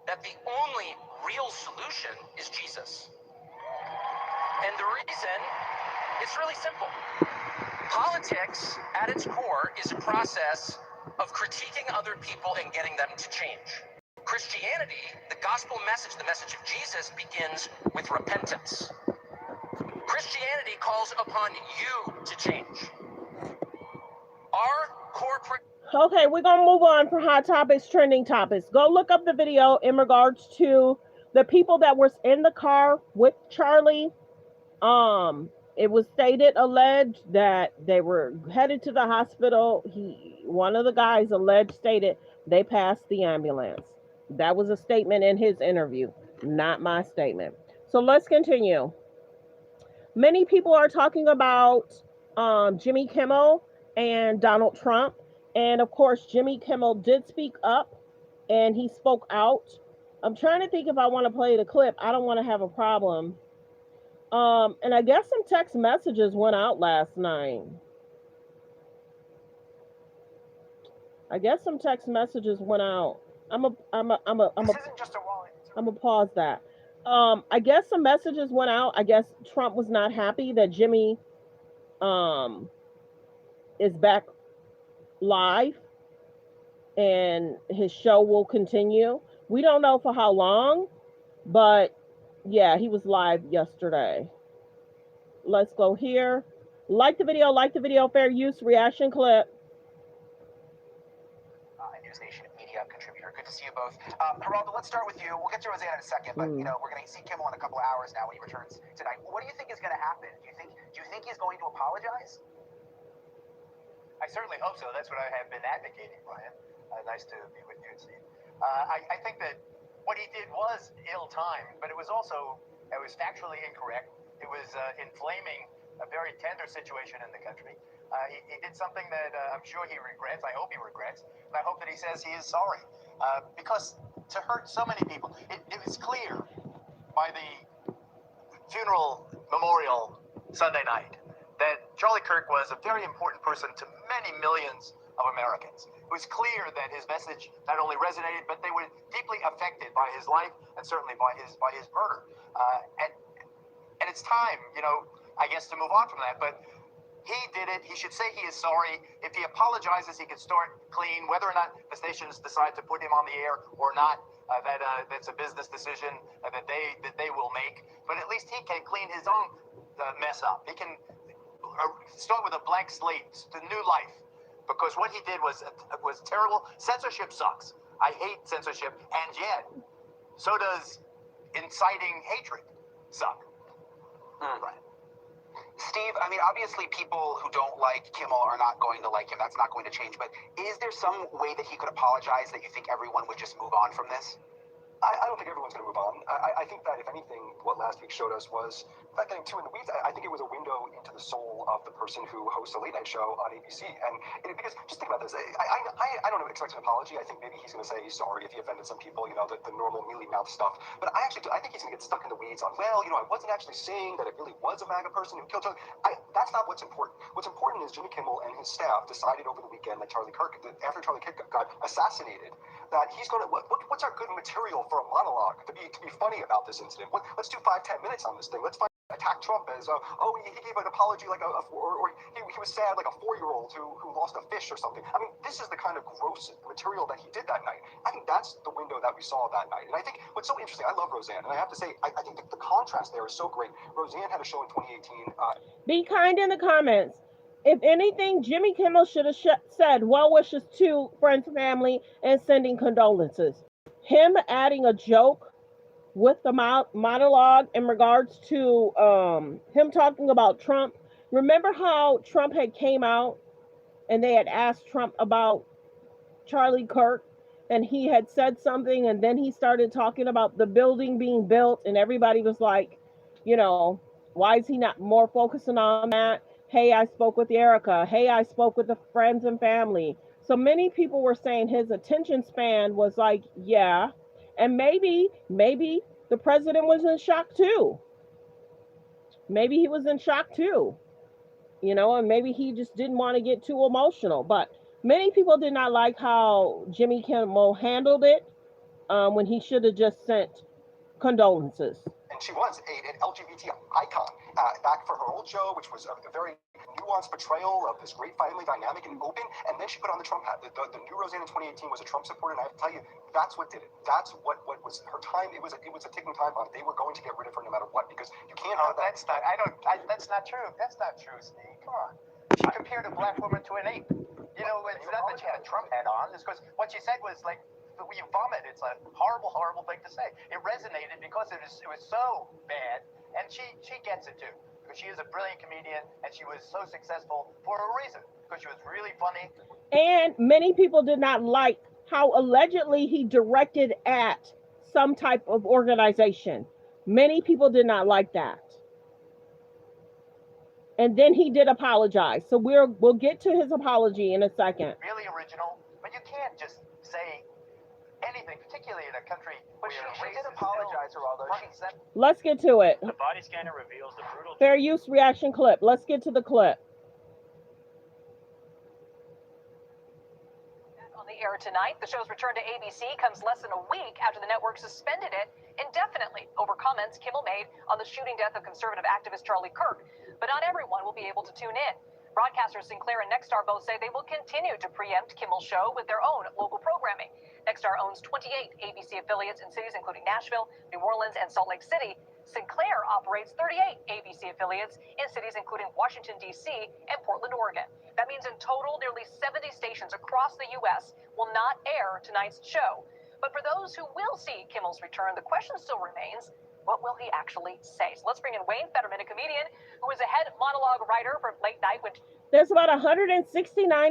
S10: That the only real solution is Jesus. And the reason, it's really simple. Politics, at its core, is a process of critiquing other people and getting them to change. Christianity, the gospel message, the message of Jesus, begins with repentance. Christianity calls upon you to change. Our corporate...
S1: Okay, we're going to move on for hot topics, trending topics. Go look up the video in regards to the people that were in the car with Charlie. It was alleged that they were headed to the hospital. One of the guys stated they passed the ambulance. That was a statement in his interview, not my statement. So let's continue. Many people are talking about Jimmy Kimmel and Donald Trump. And of course, Jimmy Kimmel did speak up and he spoke out. I'm trying to think if I want to play the clip. I don't want to have a problem. And I guess some text messages went out last night. I'm gonna pause that. I guess some messages went out. I guess Trump was not happy that Jimmy is back live and his show will continue. We don't know for how long, but yeah, he was live yesterday. Let's go here. Like the video, fair use, reaction clip.
S5: News Nation media contributor. Good to see you both. Geraldo, let's start with you. We'll get to Roseanne in a second, but you know, we're going to see Kimmel in a couple of hours now when he returns tonight. What do you think is going to happen? Do you think he's going to apologize?
S8: I certainly hope so. That's what I have been advocating, Brian. Nice to be with you, Steve. I think that what he did was ill-timed, but it was factually incorrect. It was inflaming a very tender situation in the country. He did something that I'm sure he regrets. I hope he regrets. And I hope that he says he is sorry. Because
S5: to hurt so many people. It was clear by the funeral memorial Sunday night that Charlie Kirk was a very important person to many millions of Americans. It was clear that his message not only resonated, but they were deeply affected by his life and certainly by his murder. And it's time, I guess, to move on from that. But he did it. He should say he is sorry. If he apologizes, he can start clean. Whether or not the stations decide to put him on the air or not, that's a business decision that they will make. But at least he can clean his own mess up. He can start with a blank slate, a new life. Because what he did was terrible. Censorship sucks. I hate censorship, and yet so does inciting hatred suck. Right.
S11: Steve, I mean, obviously people who don't like Kimmel are not going to like him. That's not going to change. But is there some way that he could apologize that you think everyone would just move on from this?
S12: I don't think everyone's going to move on. I think that, if anything, what last week showed us was, without getting too in the weeds, I think it was a window into the soul of the person who hosts a late night show on ABC. And because, just think about this, I don't expect an apology. I think maybe he's going to say he's sorry if he offended some people, the normal mealy mouth stuff. But I think he's going to get stuck in the weeds on, I wasn't actually saying that it really was a MAGA person who killed Charlie. That's not what's important. What's important is Jimmy Kimmel and his staff decided over the weekend that after Charlie Kirk got assassinated, that he's going to, what's our good material for a monologue to be funny about this incident? Let's do 5-10 minutes on this thing. Let's attack Trump as he gave an apology or he was sad like a 4-year-old who lost a fish or something. I mean, this is the kind of gross material that he did that night. I think that's the window that we saw that night. And I think what's so interesting, I love Roseanne, and I have to say, I think the contrast there is so great. Roseanne had a show in 2018.
S1: Be kind in the comments. If anything, Jimmy Kimmel should have said well wishes to friends and family and sending condolences. Him adding a joke with the monologue in regards to him talking about Trump. Remember how Trump had came out and they had asked Trump about Charlie Kirk, and he had said something, and then he started talking about the building being built, and everybody was like, why is he not more focusing on that? Hey, I spoke with Erica. Hey, I spoke with the friends and family. So many people were saying his attention span was like, yeah. And maybe the president was in shock too. Maybe he was in shock too. And maybe he just didn't want to get too emotional. But many people did not like how Jimmy Kimmel handled it when he should have just sent condolences.
S12: And she was an LGBT icon back for her old show, which was a very nuanced portrayal of this great family dynamic and open. And then she put on the Trump hat. The new Roseanne in 2018 was a Trump supporter, and I have to tell you, that's what did it. That's what was her time. It was a ticking time bomb. They were going to get rid of her no matter what, because you can't have that.
S5: That's not true. That's not true, Steve. Come on. She compared a black woman to an ape. It's not that she had a Trump hat on. It's because what she said was like, when you vomit, it's a horrible, horrible thing to say. It resonated because it was so bad, and she gets it too, because she is a brilliant comedian, and she was so successful for a reason, because she was really funny.
S1: And many people did not like how allegedly he directed at some type of organization. Many people did not like that. And then he did apologize. So we'll get to his apology in a second.
S5: Really original, but you can't just say anything, particularly in a country where she did apologize, although she said.
S1: Let's get to it.
S13: The body scanner reveals the brutal
S1: fair use reaction clip. Let's get to the clip.
S2: On the air tonight, the show's return to ABC comes less than a week after the network suspended it indefinitely over comments Kimmel made on the shooting death of conservative activist Charlie Kirk. But not everyone will be able to tune in. Broadcasters Sinclair and Nexstar both say they will continue to preempt Kimmel's show with their own local programming. Nexstar owns 28 ABC affiliates in cities including Nashville, New Orleans, and Salt Lake City. Sinclair operates 38 ABC affiliates in cities including Washington, D.C. and Portland, Oregon. That means in total, nearly 70 stations across the U.S. will not air tonight's show. But for those who will see Kimmel's return, the question still remains, what will he actually say? So let's bring in Wayne Fetterman, a comedian who is a head monologue writer for Late Night.
S1: There's about 169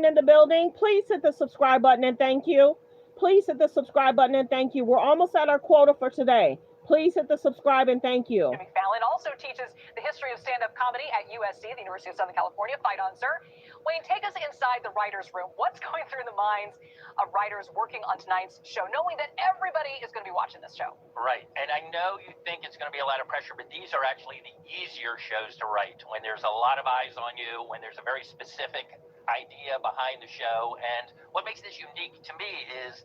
S1: in the building. Please hit the subscribe button and thank you. Please hit the subscribe button and thank you. We're almost at our quota for today. Please hit the subscribe and thank you.
S2: Jimmy Fallon also teaches the history of stand-up comedy at USC, the University of Southern California. Fight on, sir. Wayne, take us inside the writer's room. What's going through the minds of writers working on tonight's show, knowing that everybody is going to be watching this show?
S10: Right. And I know you think it's going to be a lot of pressure, but these are actually the easier shows to write when there's a lot of eyes on you, when there's a very specific idea behind the show. And what makes this unique to me is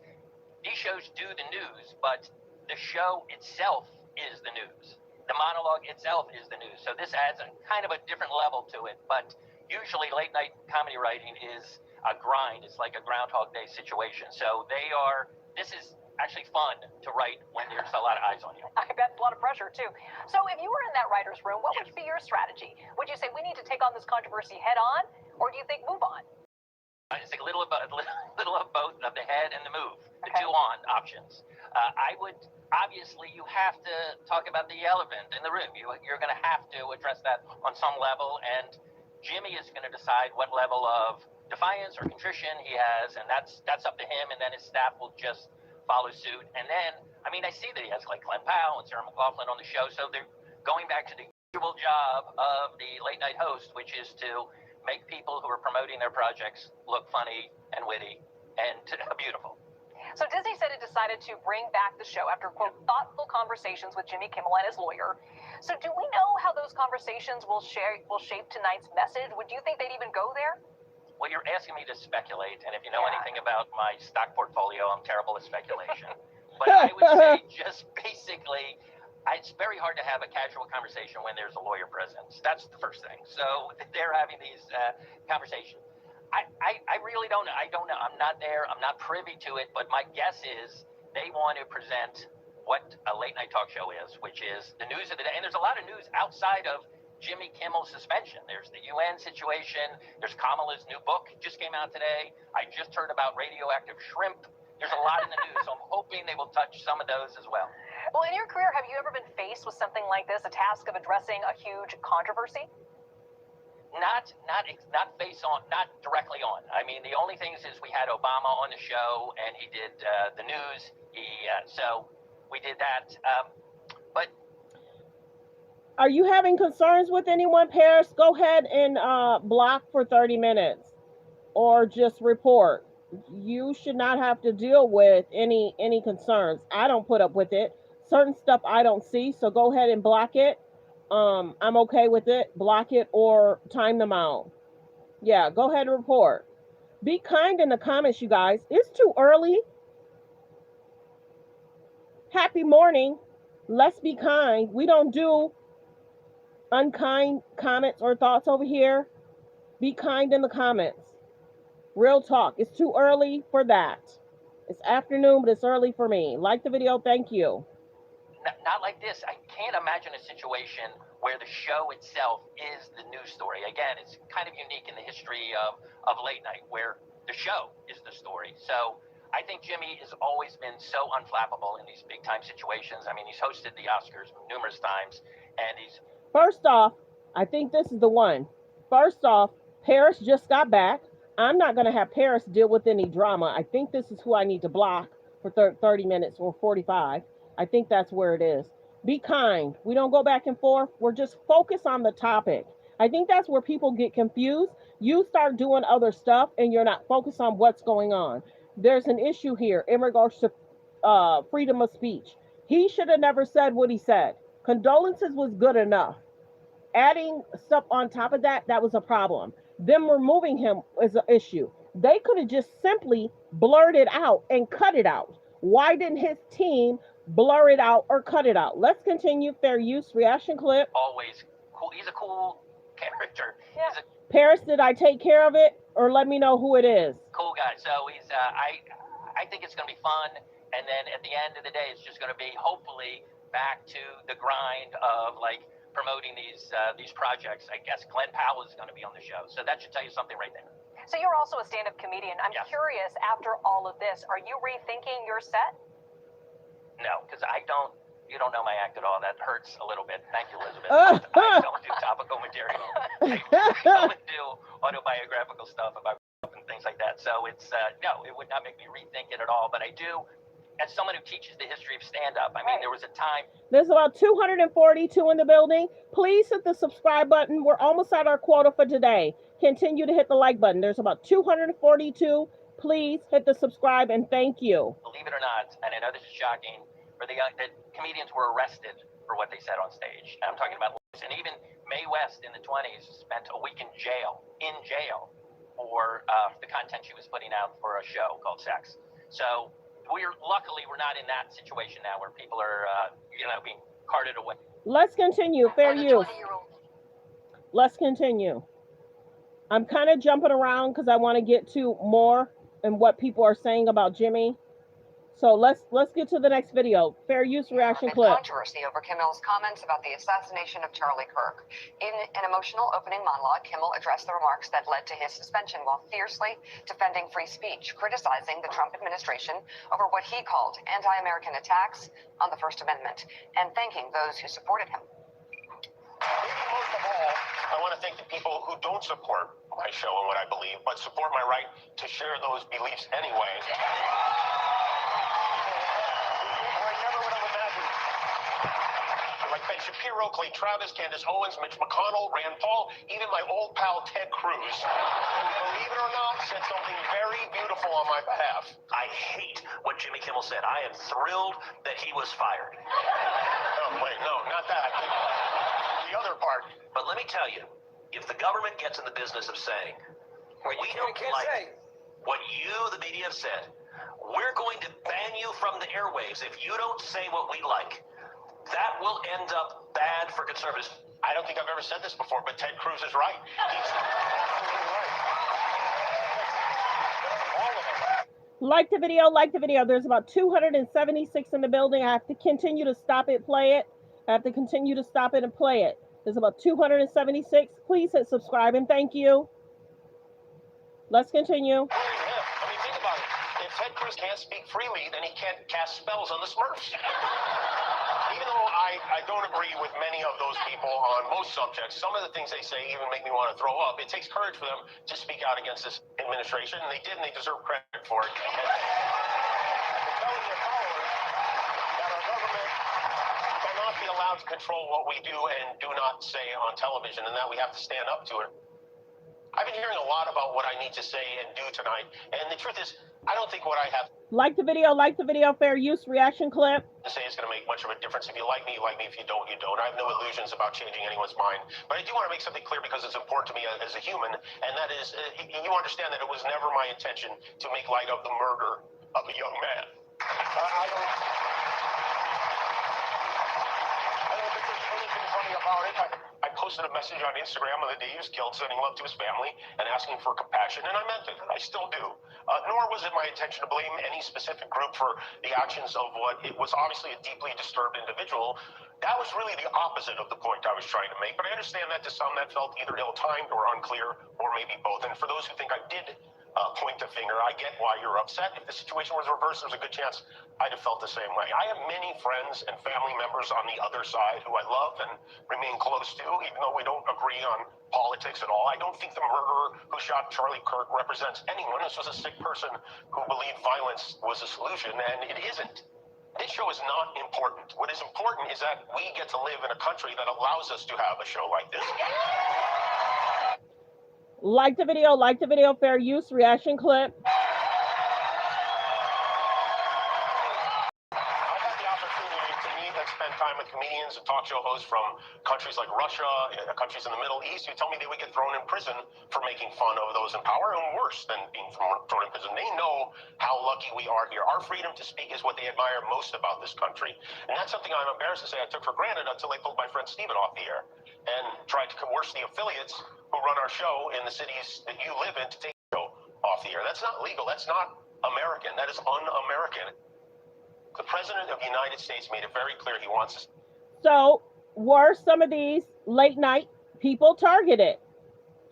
S10: these shows do the news, but the show itself is the news. The monologue itself is the news. So this adds a kind of a different level to it. But usually late night comedy writing is a grind. It's like a Groundhog Day situation. So this is actually fun to write when there's a lot of eyes on you.
S2: I bet it's a lot of pressure too. So if you were in that writer's room, what would be your strategy? Would you say we need to take on this controversy head on, or do you think move on?
S10: It's like a little of both of the head and the move, the two on options. I would, obviously, you have to talk about the elephant in the room. You're going to have to address that on some level, and Jimmy is going to decide what level of defiance or contrition he has, and that's up to him, and then his staff will just follow suit. And then, I mean, I see that he has like Glenn Powell and Sarah McLachlan on the show, so they're going back to the usual job of the late night host, which is to make people who are promoting their projects look funny and witty and beautiful.
S2: So Disney said it decided to bring back the show after, quote, thoughtful conversations with Jimmy Kimmel and his lawyer. So do we know how those conversations will shape tonight's message? Would you think they'd even go there?
S10: Well, you're asking me to speculate, and if you know anything about my stock portfolio, I'm terrible at speculation. But I would say just basically, it's very hard to have a casual conversation when there's a lawyer present. That's the first thing. So they're having these conversations. I really don't know. I don't know. I'm not there. I'm not privy to it. But my guess is they want to present what a late night talk show is, which is the news of the day. And there's a lot of news outside of Jimmy Kimmel's suspension. There's the UN situation. There's Kamala's new book just came out today. I just heard about radioactive shrimp. There's a lot in the news. So I'm hoping they will touch some of those as well.
S2: Well, in your career, have you ever been faced with something like this, a task of addressing a huge controversy?
S10: Not face on, not directly on. I mean, the only things is we had Obama on the show, and he did the news. So we did that. But
S1: are you having concerns with anyone, Paris? Go ahead and block for 30 minutes, or just report. You should not have to deal with any concerns. I don't put up with it. Certain stuff I don't see, so go ahead and block it. I'm okay with it. Block it or time them out. Yeah, go ahead and report. Be kind in the comments, you guys. It's too early. Happy morning. Let's be kind. We don't do unkind comments or thoughts over here. Be kind in the comments. Real talk. It's too early for that. It's afternoon, but it's early for me. Like the video. Thank you.
S10: Not like this. I can't imagine a situation where the show itself is the news story. Again, it's kind of unique in the history of late night, where the show is the story. So I think Jimmy has always been so unflappable in these big time situations. I mean, he's hosted the Oscars numerous times, and he's...
S1: First off, I think this is the one. First off, Paris just got back. I'm not going to have Paris deal with any drama. I think this is who I need to block for 30 minutes or 45. I think that's where it is. Be kind. We don't go back and forth. We're just focused on the topic. I think that's where people get confused. You start doing other stuff and you're not focused on what's going on. There's an issue here in regards to freedom of speech. He should have never said what he said. Condolences was good enough. Adding stuff on top of that, that was a problem. Them removing him is an issue. They could have just simply blurred it out and cut it out. Why didn't his team blur it out or cut it out? Let's continue. Fair use reaction clip.
S10: Always cool. He's a cool character.
S2: Yeah.
S1: Paris, did I take care of it, or let me know who it is?
S10: Cool guy. So he's. I think it's going to be fun, and then at the end of the day, it's just going to be hopefully back to the grind of like promoting these projects. I guess Glenn Powell is going to be on the show, so that should tell you something right there.
S2: So you're also a stand-up comedian. I'm curious, after all of this, are you rethinking your set?
S10: No, because you don't know my act at all. That hurts a little bit. Thank you, Elizabeth. I don't do topical material. I only do autobiographical stuff about and things like that. So it's, no, it would not make me rethink it at all. But I do as someone who teaches the history of stand-up, I mean, there was a time.
S1: There's about 242 in the building. Please hit the subscribe button. We're almost at our quota for today. Continue to hit the like button. There's about 242. Please hit the subscribe and thank you.
S10: Believe it or not, and I know this is shocking, for the comedians were arrested for what they said on stage. I'm talking about, and even Mae West in the 20s spent a week in jail for the content she was putting out for a show called Sex. So luckily we're not in that situation now where people are being carted away.
S1: Let's continue. Fair use. Let's continue. I'm kind of jumping around because I want to get to more and what people are saying about Jimmy. So let's get to the next video. Fair use reaction clip.
S14: Controversy over Kimmel's comments about the assassination of Charlie Kirk. In an emotional opening monologue, Kimmel addressed the remarks that led to his suspension while fiercely defending free speech, criticizing the Trump administration over what he called anti-American attacks on the First Amendment, and thanking those who supported him.
S8: Maybe most of all, I want to thank the people who don't support my show and what I believe, but support my right to share those beliefs anyway. Like Ben Shapiro, Clay Travis, Candace Owens, Mitch McConnell, Rand Paul, even my old pal Ted Cruz, who, believe it or not, said something very beautiful on my behalf.
S10: I hate what Jimmy Kimmel said. I am thrilled that he was fired.
S8: Oh, wait, no, not that. The other part.
S10: But let me tell you, if the government gets in the business of saying, we don't like what you, the media, have said, we're going to ban you from the airwaves if you don't say what we like. That will end up bad for conservatives.
S8: I don't think I've ever said this before, but Ted Cruz is right. He's absolutely right. All of them.
S1: Like the video. There's about 276 in the building. I have to continue to stop it, play it. I have to continue to stop it and play it. There's about 276. Please hit subscribe and thank you. Let's continue.
S8: I mean, think about it. If Ted Cruz can't speak freely, then he can't cast spells on the Smurfs. Even though I don't agree with many of those people on most subjects, some of the things they say even make me want to throw up. It takes courage for them to speak out against this administration, and they did, and they deserve credit for it. And telling their followers that our government cannot be allowed to control what we do and do not say on television, and that we have to stand up to it. I've been hearing a lot about what I need to say and do tonight, and the truth is, I don't think what I have
S1: Like the video, fair use reaction clip.
S8: to say is going to make much of a difference. If you like me, you like me. If you don't, you don't. I have no illusions about changing anyone's mind. But I do want to make something clear because it's important to me as a human, and that is, you understand that it was never my intention to make light of the murder of a young man. I don't think there's anything funny about it. I posted a message on Instagram of the day he was killed, sending love to his family and asking for compassion, and I meant it. I still do. Nor was it my intention to blame any specific group for the actions of what it was obviously a deeply disturbed individual. That was really the opposite of the point I was trying to make. But I understand that to some that felt either ill-timed or unclear, or maybe both. And for those who think I did point the finger, I get why you're upset. If the situation was reversed, there's a good chance I'd have felt the same way. I have many friends and family members on the other side who I love and remain close to, even though we don't agree on politics at all. I don't think the murderer who shot Charlie Kirk represents anyone. This was a sick person who believed violence was a solution, and it isn't. This show is not important. What is important is that we get to live in a country that allows us to have a show like this.
S1: Like the video, fair use reaction clip.
S8: Spend time with comedians and talk show hosts from countries like Russia, countries in the Middle East, who tell me they would get thrown in prison for making fun of those in power, and worse than being thrown in prison. They know how lucky we are here. Our freedom to speak is what they admire most about this country. And that's something I'm embarrassed to say I took for granted until I pulled my friend Steven off the air and tried to coerce the affiliates who run our show in the cities that you live in to take the show off the air. That's not legal. That's not American. That is un-American. The President of the United States made it very clear he wants us.
S1: So, were some of these late night people targeted?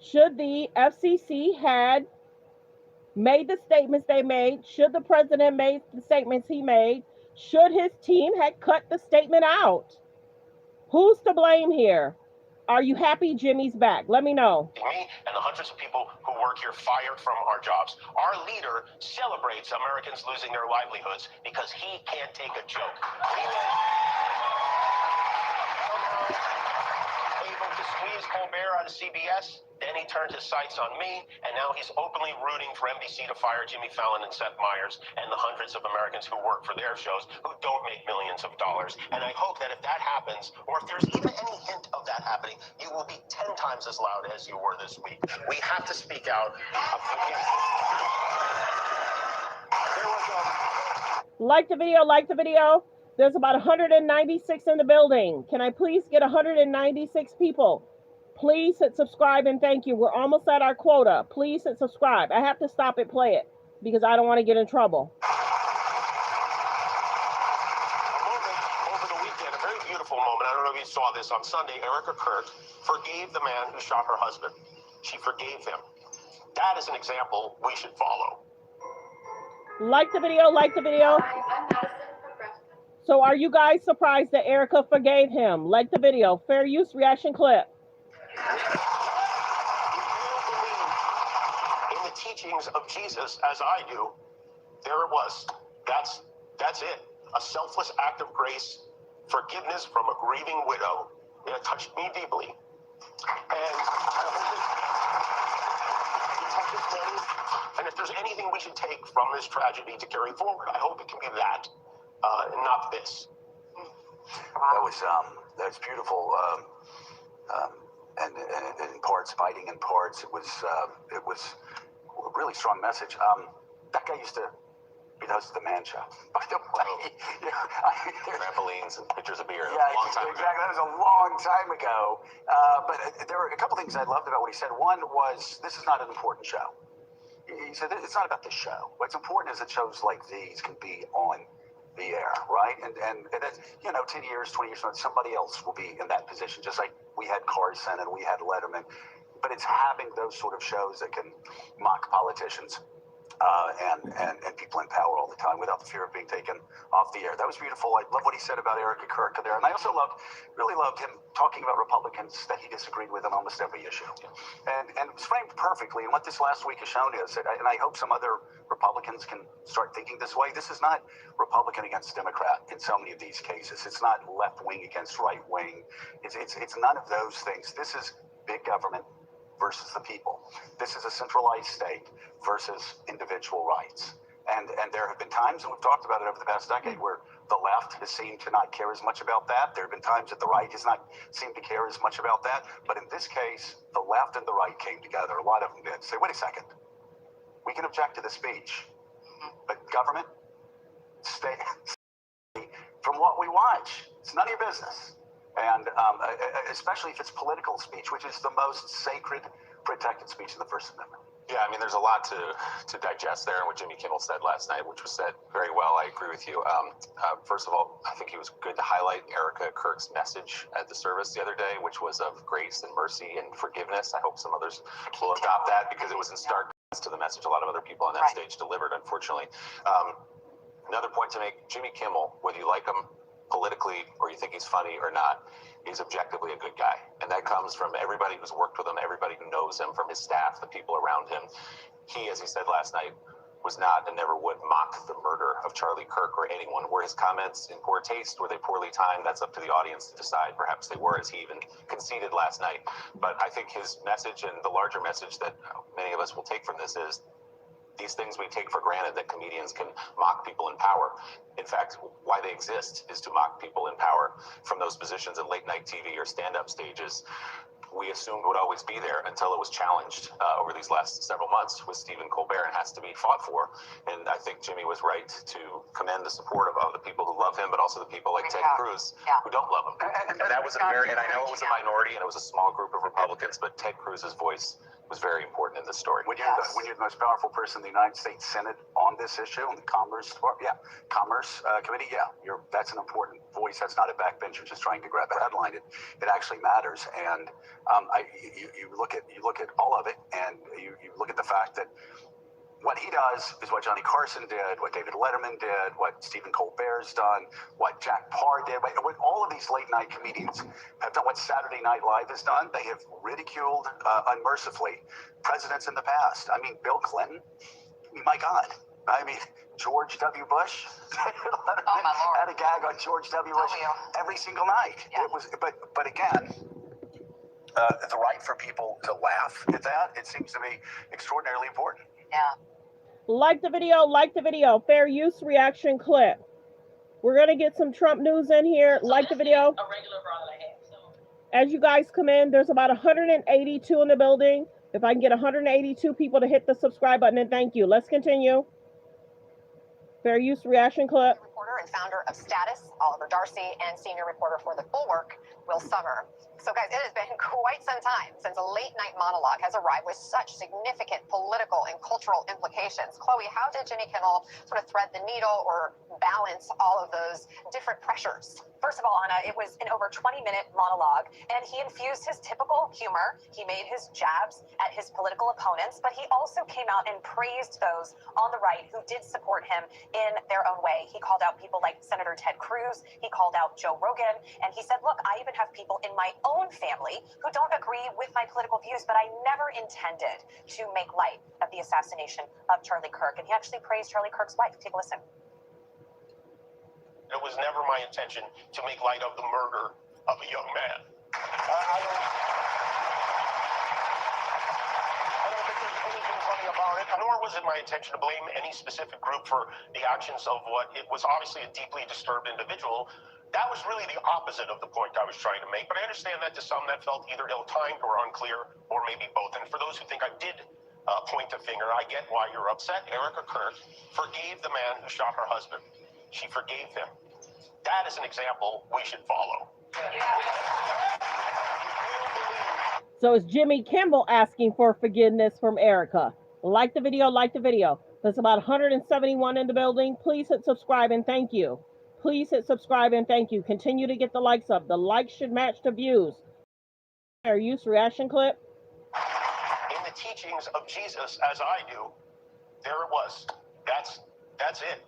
S1: Should the FCC had made the statements they made? Should the president made the statements he made? Should his team had cut the statement out? Who's to blame here? Are you happy Jimmy's back? Let me know.
S15: Me and the hundreds of people who work here fired from our jobs. Our leader celebrates Americans losing their livelihoods because he can't take a joke. He was able to squeeze Colbert out of CBS. Then he turned his sights on me, and now he's openly rooting for NBC to fire Jimmy Fallon and Seth Meyers and the hundreds of Americans who work for their shows who don't make millions of dollars. And I hope that if that happens, or if there's even any hint of that happening, you will be 10 times as loud as you were this week. We have to speak out. There was a...
S1: Like the video, like the video. There's about 196 in the building. Can I please get 196 people? Please hit subscribe and thank you. We're almost at our quota. Please hit subscribe. I have to stop it, play it, because I don't want to get in trouble.
S15: Over the weekend, a very beautiful moment. I don't know if you saw this on Sunday. Erica Kirk forgave the man who shot her husband. She forgave him. That is an example we should follow.
S1: Like the video, like the video. So are you guys surprised that Erica forgave him? Like the video. Fair use reaction clip.
S15: In the teachings of Jesus, as I do, there it was. That's it. A selfless act of grace, forgiveness from a grieving widow. It touched me deeply. And it touches many. And if there's anything we should take from this tragedy to carry forward, I hope it can be that, and not this.
S11: That's beautiful. And in parts, fighting in parts. It was a really strong message. That guy used to be the host of the Man Show, by the way.
S3: Trampolines and pictures of beer.
S11: Yeah,
S3: a long time
S11: exactly. That was a long time ago. But there were a couple things I loved about what he said. One was, this is not an important show. He said, it's not about the show. What's important is that shows like these can be on the air, right? And that's, 10 years, 20 years from now, somebody else will be in that position, just like we had Carson and we had Letterman. But it's having those sort of shows that can mock politicians and people in power all the time without the fear of being taken off the air. That was beautiful. I love what he said about Erica Kirk there. And I also really loved him talking about Republicans that he disagreed with on almost every issue. And it was framed perfectly. And what this last week has shown is, and I hope some other Republicans can start thinking this way, this is not Republican against Democrat in so many of these cases. It's not left wing against right wing. It's none of those things. This is big government versus the people. This is a centralized state versus individual rights. And there have been times, and we've talked about it over the past decade, where the left has seemed to not care as much about that. There have been times that the right has not seemed to care as much about that. But in this case, the left and the right came together. A lot of them did. Say, wait a second. We can object to the speech, but government, stay from what we watch. It's none of your business. And especially if it's political speech, which is the most sacred, protected speech in the First Amendment.
S3: Yeah, I mean, there's a lot to digest there, and what Jimmy Kimmel said last night, which was said very well. I agree with you. First of all, I think it was good to highlight Erica Kirk's message at the service the other day, which was of grace and mercy and forgiveness. I hope some others will adopt that, because it was in stark contrast to the message a lot of other people on that stage delivered, unfortunately. Another point to make, Jimmy Kimmel, whether you like him politically or you think he's funny or not, he's objectively a good guy. And that comes from everybody who's worked with him, everybody who knows him, from his staff, the people around him. He, as he said last night, was not and never would mock the murder of Charlie Kirk or anyone. Were his comments in poor taste? Were they poorly timed? That's up to the audience to decide. Perhaps they were, as he even conceded last night. But I think his message, and the larger message that many of us will take from this, is these things we take for granted, that comedians can mock people in power. In fact, why they exist is to mock people in power from those positions in late night TV or stand-up stages. We assumed would always be there until it was challenged over these last several months with Stephen Colbert, and has to be fought for. And I think Jimmy was right to commend the support of the people who love him, but also the people like Ted Cruz who don't love him. And that was and I know it was a minority and it was a small group of Republicans, but Ted Cruz's voice was very important in this story.
S11: When you're the most powerful person in the United States Senate on this issue, on the Commerce Committee, that's an important voice. That's not a backbencher just trying to grab a headline. It actually matters. And you look at all of it, and you look at the fact that What he does is what Johnny Carson did, what David Letterman did, what Stephen Colbert's done, what Jack Parr did, what all of these late night comedians have done, what Saturday Night Live has done. They have ridiculed unmercifully presidents in the past. I mean, Bill Clinton. My God. I mean, George W. Bush. Letterman had a gag on George W. Bush every single night. Yeah. It was, but again, the right for people to laugh at that, it seems to me extraordinarily important.
S14: Yeah.
S1: Like the video. Fair use reaction clip. We're going to get some Trump news in here. So like the video. A regular bottle I have, so. As you guys come in, there's about 182 in the building. If I can get 182 people to hit the subscribe button, and thank you. Let's continue. Fair use reaction clip.
S14: Reporter and founder of Status, Oliver Darcy, and senior reporter for The Bulwark, Will Summer. So guys, it has been quite some time since a late night monologue has arrived with such significant political and cultural implications. Chloe, how did Jimmy Kimmel sort of thread the needle or balance all of those different pressures? First of all, Anna, it was an over 20-minute monologue, and he infused his typical humor. He made his jabs at his political opponents, but he also came out and praised those on the right who did support him in their own way. He called out people like Senator Ted Cruz. He called out Joe Rogan, and he said, look, I even have people in my own family who don't agree with my political views, but I never intended to make light of the assassination of Charlie Kirk. And he actually praised Charlie Kirk's wife. Take a listen.
S15: It was never my intention to make light of the murder of a young man. I don't think there's anything funny about it, nor was it my intention to blame any specific group for the actions of what it was obviously a deeply disturbed individual. That was really the opposite of the point I was trying to make, but I understand that to some that felt either ill-timed or unclear, or maybe both. And for those who think I did point a finger, I get why you're upset. Erica Kirk forgave the man who shot her husband. She forgave him. That is an example we should follow.
S1: So it's Jimmy Kimmel asking for forgiveness from Erica. Like the video. There's about 171 in the building. Please hit subscribe and thank you. Continue to get the likes up. The likes should match the views. Fair use reaction clip.
S15: In the teachings of Jesus, as I do, there it was. That's it.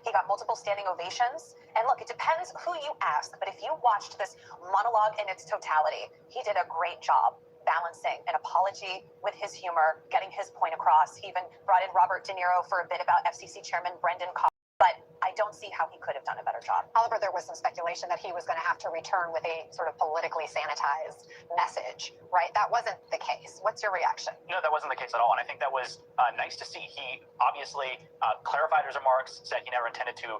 S14: He got multiple standing ovations. And look, it depends who you ask, but if you watched this monologue in its totality, he did a great job balancing an apology with his humor, getting his point across. He even brought in Robert De Niro for a bit about FCC Chairman Brendan Carr. But I don't see how he could have done a better job. Oliver, there was some speculation that he was going to have to return with a sort of politically sanitized message, right? That wasn't the case. What's your reaction?
S16: No, that wasn't the case at all. And I think that was nice to see. He obviously clarified his remarks, said he never intended to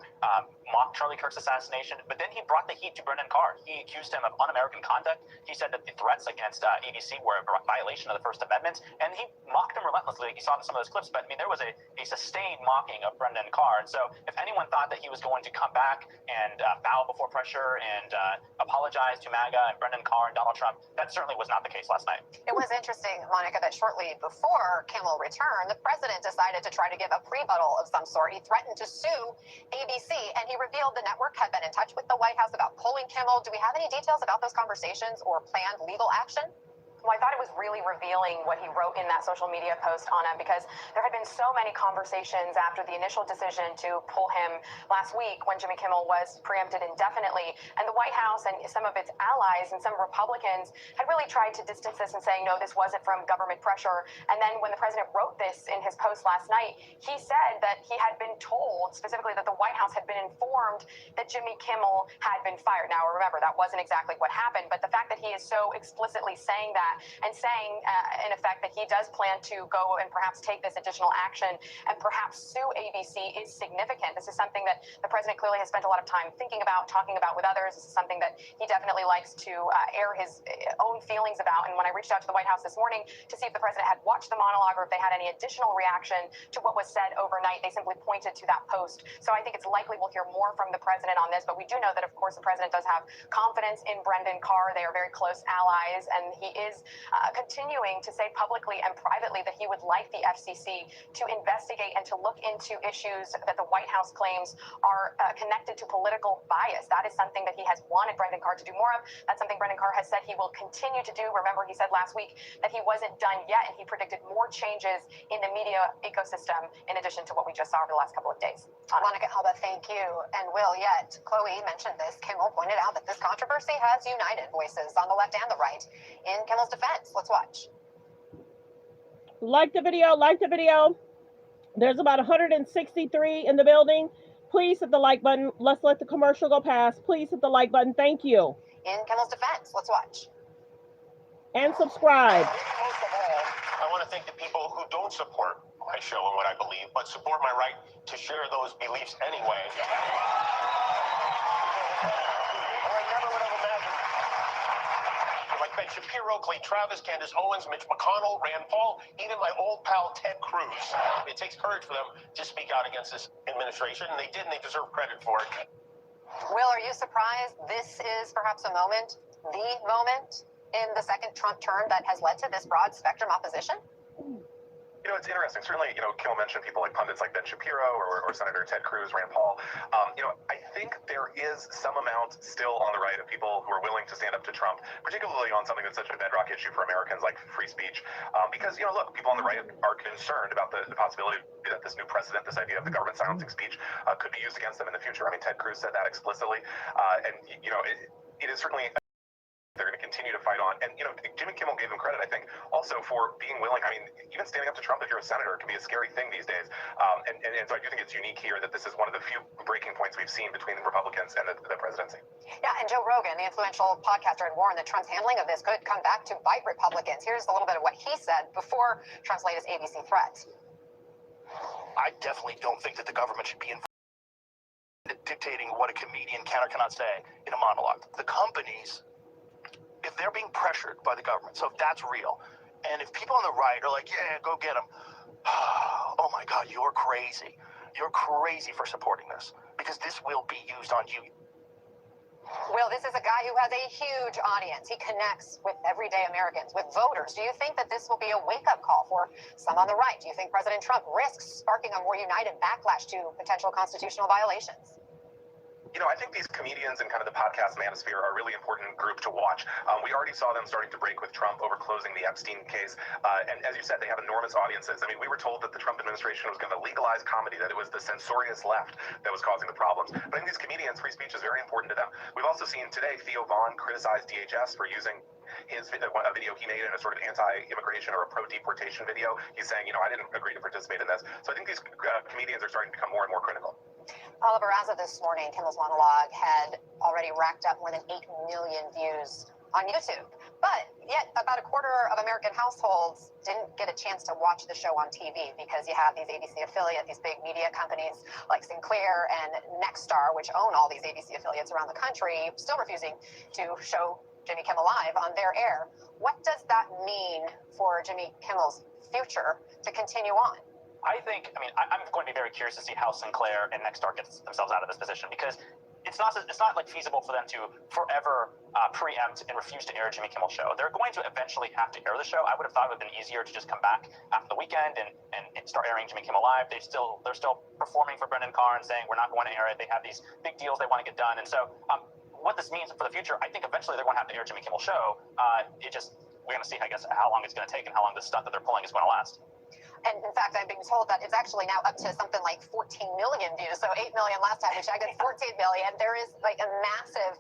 S16: mock Charlie Kirk's assassination, but then he brought the heat to Brendan Carr. He accused him of un-American conduct. He said that the threats against ABC were a violation of the First Amendment, and he mocked him relentlessly. You saw some of those clips, but I mean, there was a sustained mocking of Brendan Carr. And so if anyone thought that he was going to come back and bow before pressure and apologize to MAGA and Brendan Carr and Donald Trump, that certainly was not the case last night.
S14: It was interesting, Monica, that shortly before Kimmel returned, the president decided to try to give a rebuttal of some sort. He threatened to sue ABC, and he revealed the network had been in touch with the White House about pulling Kimmel. Do we have any details about those conversations or planned legal action? Well, I thought it was really revealing what he wrote in that social media post, Anna, because there had been so many conversations after the initial decision to pull him last week when Jimmy Kimmel was preempted indefinitely. And the White House and some of its allies and some Republicans had really tried to distance this and saying, no, this wasn't from government pressure. And then when the president wrote this in his post last night, he said that he had been told specifically that the White House had been informed that Jimmy Kimmel had been fired. Now, remember, that wasn't exactly what happened, but the fact that he is so explicitly saying that and saying, in effect, that he does plan to go and perhaps take this additional action and perhaps sue ABC is significant. This is something that the president clearly has spent a lot of time thinking about, talking about with others. This is something that he definitely likes to air his own feelings about. And when I reached out to the White House this morning to see if the president had watched the monologue or if they had any additional reaction to what was said overnight, they simply pointed to that post. So I think it's likely we'll hear more from the president on this. But we do know that, of course, the president does have confidence in Brendan Carr. They are very close allies, and he is continuing to say publicly and privately that he would like the FCC to investigate and to look into issues that the White House claims are connected to political bias. That is something that he has wanted Brendan Carr to do more of. That's something Brendan Carr has said he will continue to do. Remember, he said last week that he wasn't done yet, and he predicted more changes in the media ecosystem in addition to what we just saw over the last couple of days.
S17: Monica Alba, thank you. And Will, yet, Chloe mentioned this. Kimmel pointed out that this controversy has united voices on the left and the right. In Kimmel's defense, let's watch.
S1: Like the video, like the video. There's about 163 in the building. Please hit the like button. Let's let the commercial go past. Please hit the like button. Thank you.
S17: In Kimmel's defense, let's watch.
S1: And subscribe.
S15: Most of all, I want to thank the people who don't support my show and what I believe, but support my right to share those beliefs anyway. I never would have imagined. Like Ben Shapiro, Clay Travis, Candace Owens, Mitch McConnell, Rand Paul, even my old pal Ted Cruz. It takes courage for them to speak out against this administration, and they did, and they deserve credit for it.
S17: Will, are you surprised this is perhaps a moment, the moment in the second Trump term that has led to this broad spectrum opposition?
S12: You know, it's interesting. Certainly, Kimmel mentioned people like pundits like Ben Shapiro or Senator Ted Cruz, Rand Paul. I think there is some amount still on the right of people who are willing to stand up to Trump, particularly on something that's such a bedrock issue for Americans like free speech. Because, look, people on the right are concerned about the possibility that this new precedent, this idea of the government silencing speech, could be used against them in the future. I mean, Ted Cruz said that explicitly. It is certainly... they're going to continue to fight on. And, Jimmy Kimmel gave them credit, I think, also for being willing. I mean, even standing up to Trump if you're a senator can be a scary thing these days. And so I do think it's unique here that this is one of the few breaking points we've seen between the Republicans and the presidency.
S17: Yeah, and Joe Rogan, the influential podcaster, had warned that Trump's handling of this could come back to bite Republicans. Here's a little bit of what he said before Trump's latest ABC threat.
S18: I definitely don't think that the government should be involved in dictating what a comedian can or cannot say in a monologue. The companies, if they're being pressured by the government, so if that's real, and if people on the right are like, yeah, go get them, oh my God, you're crazy. You're crazy for supporting this, because this will be used on you.
S17: Will, this is a guy who has a huge audience. He connects with everyday Americans, with voters. Do you think that this will be a wake-up call for some on the right? Do you think President Trump risks sparking a more united backlash to potential constitutional violations?
S12: I think these comedians and kind of the podcast manosphere are a really important group to watch. We already saw them starting to break with Trump over closing the Epstein case. And as you said, they have enormous audiences. I mean, we were told that the Trump administration was going to legalize comedy, that it was the censorious left that was causing the problems. But I think these comedians, free speech is very important to them. We've also seen today Theo Vaughn criticize DHS for using a video he made in a sort of anti-immigration or a pro-deportation video. He's saying, I didn't agree to participate in this. So I think these comedians are starting to become more and more critical.
S17: Oliver, as of this morning, Kimmel's monologue had already racked up more than 8 million views on YouTube. But yet about a quarter of American households didn't get a chance to watch the show on TV because you have these ABC affiliates, these big media companies like Sinclair and Nexstar, which own all these ABC affiliates around the country, still refusing to show Jimmy Kimmel Live on their air. What does that mean for Jimmy Kimmel's future to continue on?
S16: I'm going to be very curious to see how Sinclair and Nexstar gets themselves out of this position, because it's not like feasible for them to forever preempt and refuse to air Jimmy Kimmel's show. They're going to eventually have to air the show. I would have thought it would have been easier to just come back after the weekend and start airing Jimmy Kimmel Live. They're still performing for Brendan Carr and saying we're not going to air it. They have these big deals they want to get done, and so what this means for the future, I think eventually they're going to have to air Jimmy Kimmel's show. We're going to see, I guess, how long it's going to take and how long this stunt that they're pulling is going to last.
S17: And in fact, I'm being told that it's actually now up to something like 14 million views. So 8 million last time we checked, it's 14 million. There is like a massive,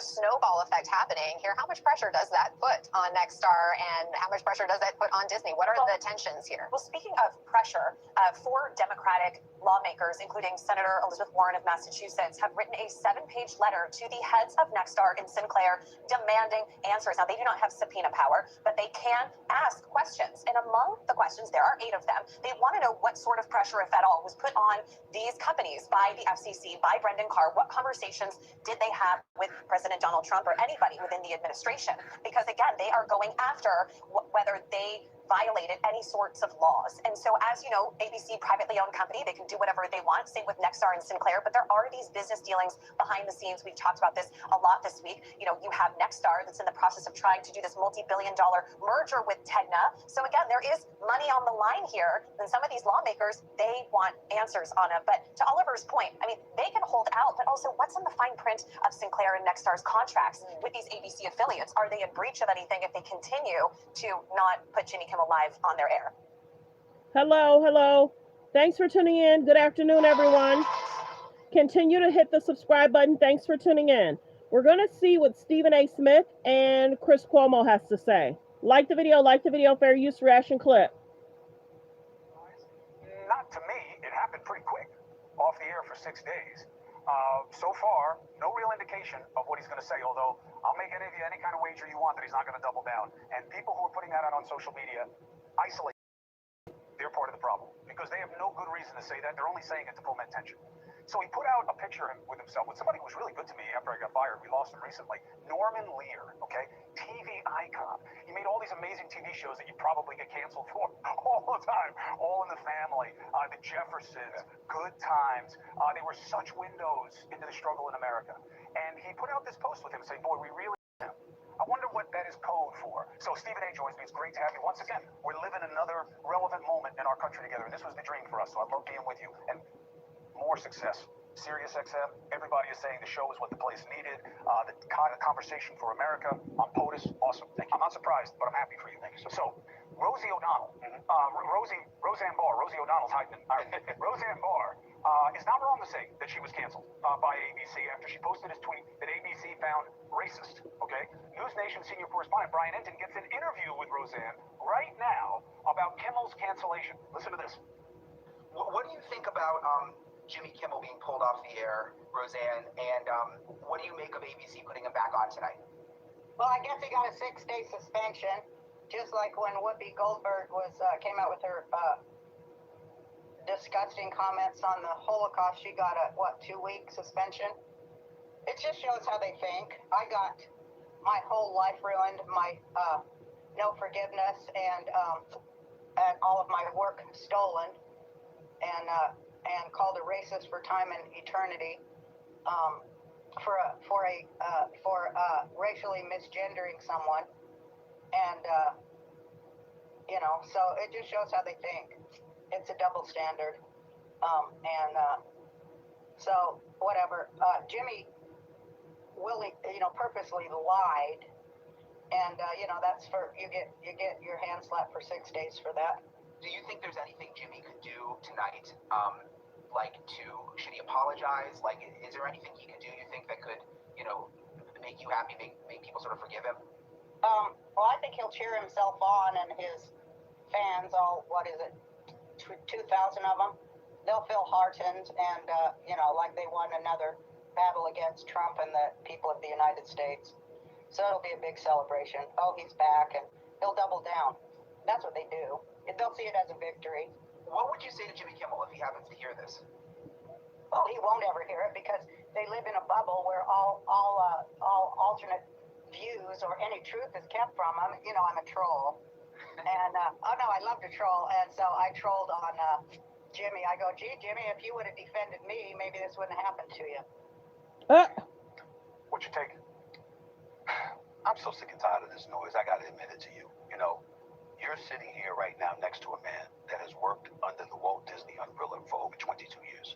S17: snowball effect happening here. How much pressure does that put on Nexstar, and how much pressure does that put on Disney? What are the tensions here?
S2: Well, speaking of pressure, 4 Democratic lawmakers, including Senator Elizabeth Warren of Massachusetts, have written a 7-page letter to the heads of Nexstar and Sinclair demanding answers. Now, they do not have subpoena power, but they can ask questions. And among the questions, there are 8 of them. They want to know what sort of pressure, if at all, was put on these companies by the FCC, by Brendan Carr. What conversations did they have with President Donald Trump or anybody within the administration? Because, again, they are going after whether they
S17: violated any sorts of laws. And so, as you know, ABC, privately owned company, they can do whatever they want. Same with Nexstar and Sinclair, but there are these business dealings behind the scenes. We've talked about this a lot this week. You know, you have Nexstar that's in the process of trying to do this multi-billion-dollar merger with Tegna. So again, there is money on the line here, and some of these lawmakers, they want answers on it. But to Oliver's point, I mean, they can hold out, but also what's in the fine print of Sinclair and Nexstar's contracts with these ABC affiliates? Are they in breach of anything if they continue to not put Jimmy Kimmel Live on their air?
S1: Hello. Thanks for tuning in. Good afternoon, everyone. Continue to hit the subscribe button. Thanks for tuning in. We're going to see what Stephen A. Smith and Chris Cuomo has to say. Like the video, fair use reaction clip.
S19: Not to me. It happened pretty quick. Off the air for 6 days. So far, no real indication of what he's going to say, although I'll make any kind of wager you want that he's not going to double down. And people who are putting that out on social media, isolate. They're part of the problem because they have no good reason to say that. They're only saying it to foment tension. So he put out a picture with himself with somebody who was really good to me after I got fired. We lost him recently. Norman Lear, okay? TV icon. He made all these amazing TV shows that you probably get canceled for all the time. All in the Family, The Jeffersons, Good Times. They were such windows into the struggle in America. And he put out this post with him saying, boy, we really him. I wonder what that is code for. So Stephen A. joins me. It's great to have you once again. We're living another relevant moment in our country together. And this was the dream for us. So I love being with you. And more success. Sirius XM, everybody is saying the show is what the place needed. The kind of conversation for America on POTUS, awesome. Thank you. I'm not surprised, but I'm happy for you. Thank you. So Rosie O'Donnell, Roseanne Barr, Rosie O'Donnell's hyping. Roseanne Barr is not wrong to say that she was canceled by ABC after she posted his tweet that ABC found racist. Okay, News Nation senior correspondent Brian Enton gets an interview with Roseanne right now about Kimmel's cancellation. Listen to this.
S5: What do you think about Jimmy Kimmel being pulled off the air, Roseanne, and what do you make of ABC putting him back on tonight?
S20: Well, I guess he got a 6-day suspension, just like when Whoopi Goldberg came out with her disgusting comments on the Holocaust. She got a 2-week suspension. It just shows how they think. I got my whole life ruined, my no forgiveness, and all of my work stolen, and called a racist for time and eternity, for racially misgendering someone, and so it just shows how they think. It's a double standard, so whatever. Jimmy purposely lied, and that's for you get your hand slapped for 6 days for that.
S5: Do you think there's anything Jimmy could do tonight? Should he apologize? Is there anything he could do you think that could, make you happy, make people sort of forgive him?
S20: Well, I think he'll cheer himself on, and his fans, 2,000 of them, they'll feel heartened, and, like they won another battle against Trump and the people of the United States. So it'll be a big celebration. Oh, he's back, and he'll double down. That's what they do. They'll see it as a victory.
S5: What would you say to Jimmy Kimmel if he happens to hear this?
S20: Well, he won't ever hear it because they live in a bubble where all alternate views or any truth is kept from him. I'm a troll. And, I love to troll. And so I trolled on Jimmy. I go, gee, Jimmy, if you would have defended me, maybe this wouldn't have happened to you.
S19: What's your take? I'm so sick and tired of this noise. I got to admit it to you. You're sitting here right now next to a man that has worked under the Walt Disney umbrella for over 22 years.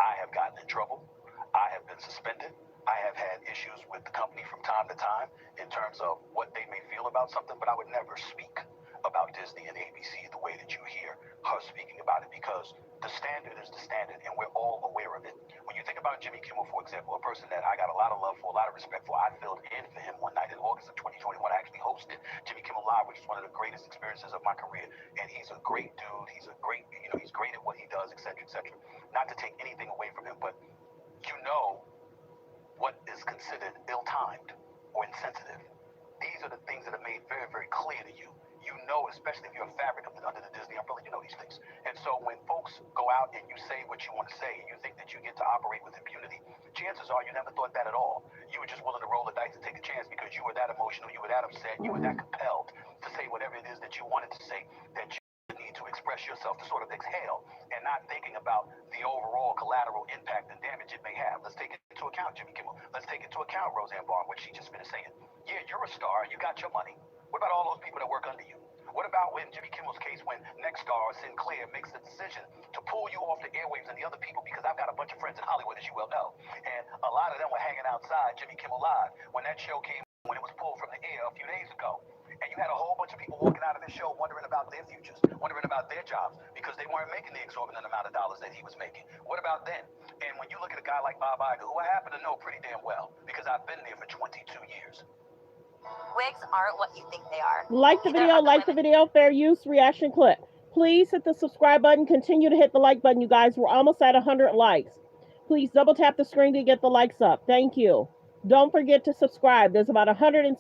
S19: I have gotten in trouble. I have been suspended. I have had issues with the company from time to time in terms of what they may feel about something, but I would never speak about Disney and ABC the way that you hear her speaking about it, because the standard is the standard, and we're all aware of it. When you think about Jimmy Kimmel, for example, a person that I got a lot of love for, a lot of respect for, I filled in for him one night in August of 2021. I actually hosted Jimmy Kimmel Live, which is one of the greatest experiences of my career, and he's a great dude. He's a great, he's great at what he does, etc., etc. Not to take anything away from him, but what is considered ill-timed or insensitive. These are the things that are made very, very clear to you. Especially if you're a fabric under the Disney umbrella, you know these things. And so when folks go out and you say what you want to say, and you think that you get to operate with impunity, chances are you never thought that at all. You were just willing to roll the dice and take a chance because you were that emotional, you were that upset, you were that compelled to
S18: say whatever it is that you wanted to say, that you need to express yourself to sort of exhale and not thinking about the overall collateral impact and damage it may have. Let's take it into account, Jimmy Kimmel. Let's take into account Roseanne Barr, what she just finished saying. Yeah, you're a star. You got your money. What about all those people that work under you? What about when Jimmy Kimmel's case, when Nexstar or Sinclair makes the decision to pull you off the airwaves and the other people, because I've got a bunch of friends in Hollywood, as you well know, and a lot of them were hanging outside Jimmy Kimmel Live when that show came, when it was pulled from the air a few days ago. And you had a whole bunch of people walking out of the show wondering about their futures, wondering about their jobs, because they weren't making the exorbitant amount of dollars that he was making. What about then? And when you look at a guy like Bob Iger, who I happen to know pretty damn well, because I've been there for 22 years.
S21: Wigs aren't what you think they are.
S1: Like the video, fair use, reaction clip. Please hit the subscribe button. Continue to hit the like button, you guys. We're almost at 100 likes. Please double tap the screen to get the likes up. Thank you. Don't forget to subscribe. There's about 173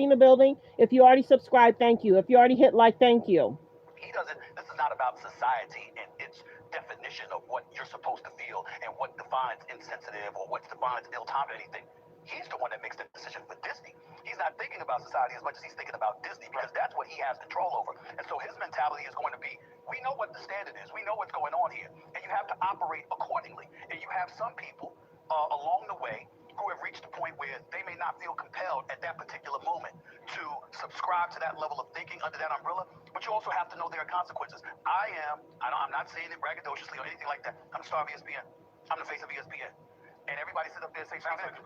S1: in the building. If you already subscribed, thank you. If you already hit like, thank you.
S18: This is not about society and its definition of what you're supposed to feel and what defines insensitive or what defines ill-timed or anything. He's the one that makes the decision for Disney. He's not thinking about society as much as he's thinking about Disney, because that's what he has control over. And so his mentality is going to be, we know what the standard is. We know what's going on here. And you have to operate accordingly. And you have some people along the way who have reached a point where they may not feel compelled at that particular moment to subscribe to that level of thinking under that umbrella, but you also have to know there are consequences. I'm not saying it braggadociously or anything like that. I'm the star of ESPN. I'm the face of ESPN. And everybody sit up there and say, I know it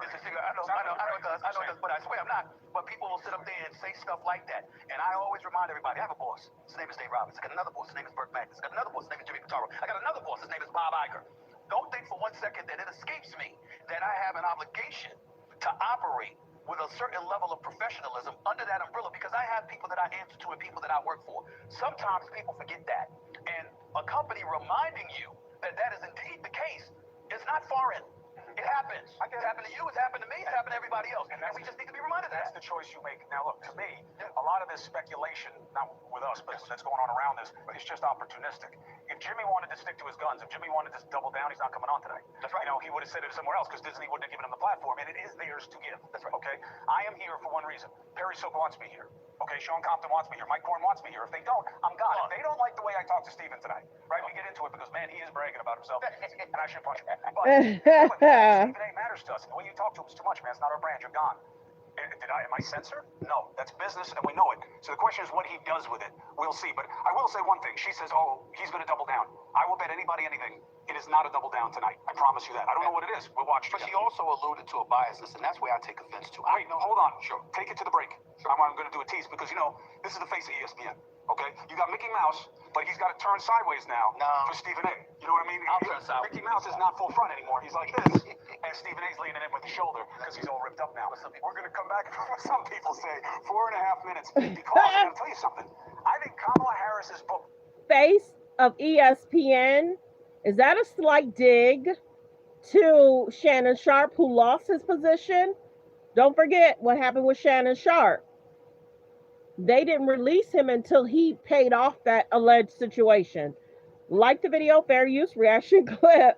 S18: does, but I swear I'm not. But people will sit up there and say stuff like that. And I always remind everybody, I have a boss. His name is Dave Roberts. I got another boss. His name is Burke Magnus. I got another boss. His name is Jimmy Pitaro. I got another boss. His name is Bob Iger. Don't think for 1 second that it escapes me that I have an obligation to operate with a certain level of professionalism under that umbrella, because I have people that I answer to and people that I work for. Sometimes people forget that. And a company reminding you that that is indeed the case is not foreign. It happens. It's happened to you, it's happened to me, it's happened to everybody else. And we just need to be reminded of that.
S19: That's the choice you make. Now, look, to me, a lot of this speculation, not with us, but that's going on around this, is just opportunistic. If Jimmy wanted to stick to his guns, if Jimmy wanted to double down, he's not coming on today. That's right. You know, he would have said it somewhere else, because Disney wouldn't have given him the platform, and it is theirs to give. That's right. Okay? I am here for one reason. Perry Soap wants me here. Okay, Sean Compton wants me here. Mike Korn wants me here. If they don't, I'm gone. If they don't like the way I talk to Steven tonight, right? We get into it because, man, he is bragging about himself, and I should punch him. But Stephen A. matters to us. And the way you talk to him is too much, man. It's not our brand. You're gone. Am I censored? No, that's business, and we know it. So the question is what he does with it. We'll see. But I will say one thing. She says, oh, he's going to double down. I will bet anybody anything. It is not a double down tonight. I promise you that. I don't know what it is. We'll watch together. But she also alluded to a biasness, and that's where I take offense to. Wait, no, hold on. Sure. Take it to the break. Sure. I'm going to do a tease because, you know, this is the face of ESPN. Okay? You got Mickey Mouse, but he's got to turn sideways now for Stephen A. You know what I mean? I'll turn sideways. Mickey Mouse is not full front anymore. He's like this. And Stephen A's leaning in with the shoulder because he's all ripped up now. We're going to come back, some people say, 4.5 minutes. Because I got to tell you something. I think Kamala Harris's book.
S1: Face of ESPN. Is that a slight dig to Shannon Sharpe, who lost his position? Don't forget what happened with Shannon Sharpe. They didn't release him until he paid off that alleged situation. Like the video, fair use, reaction clip.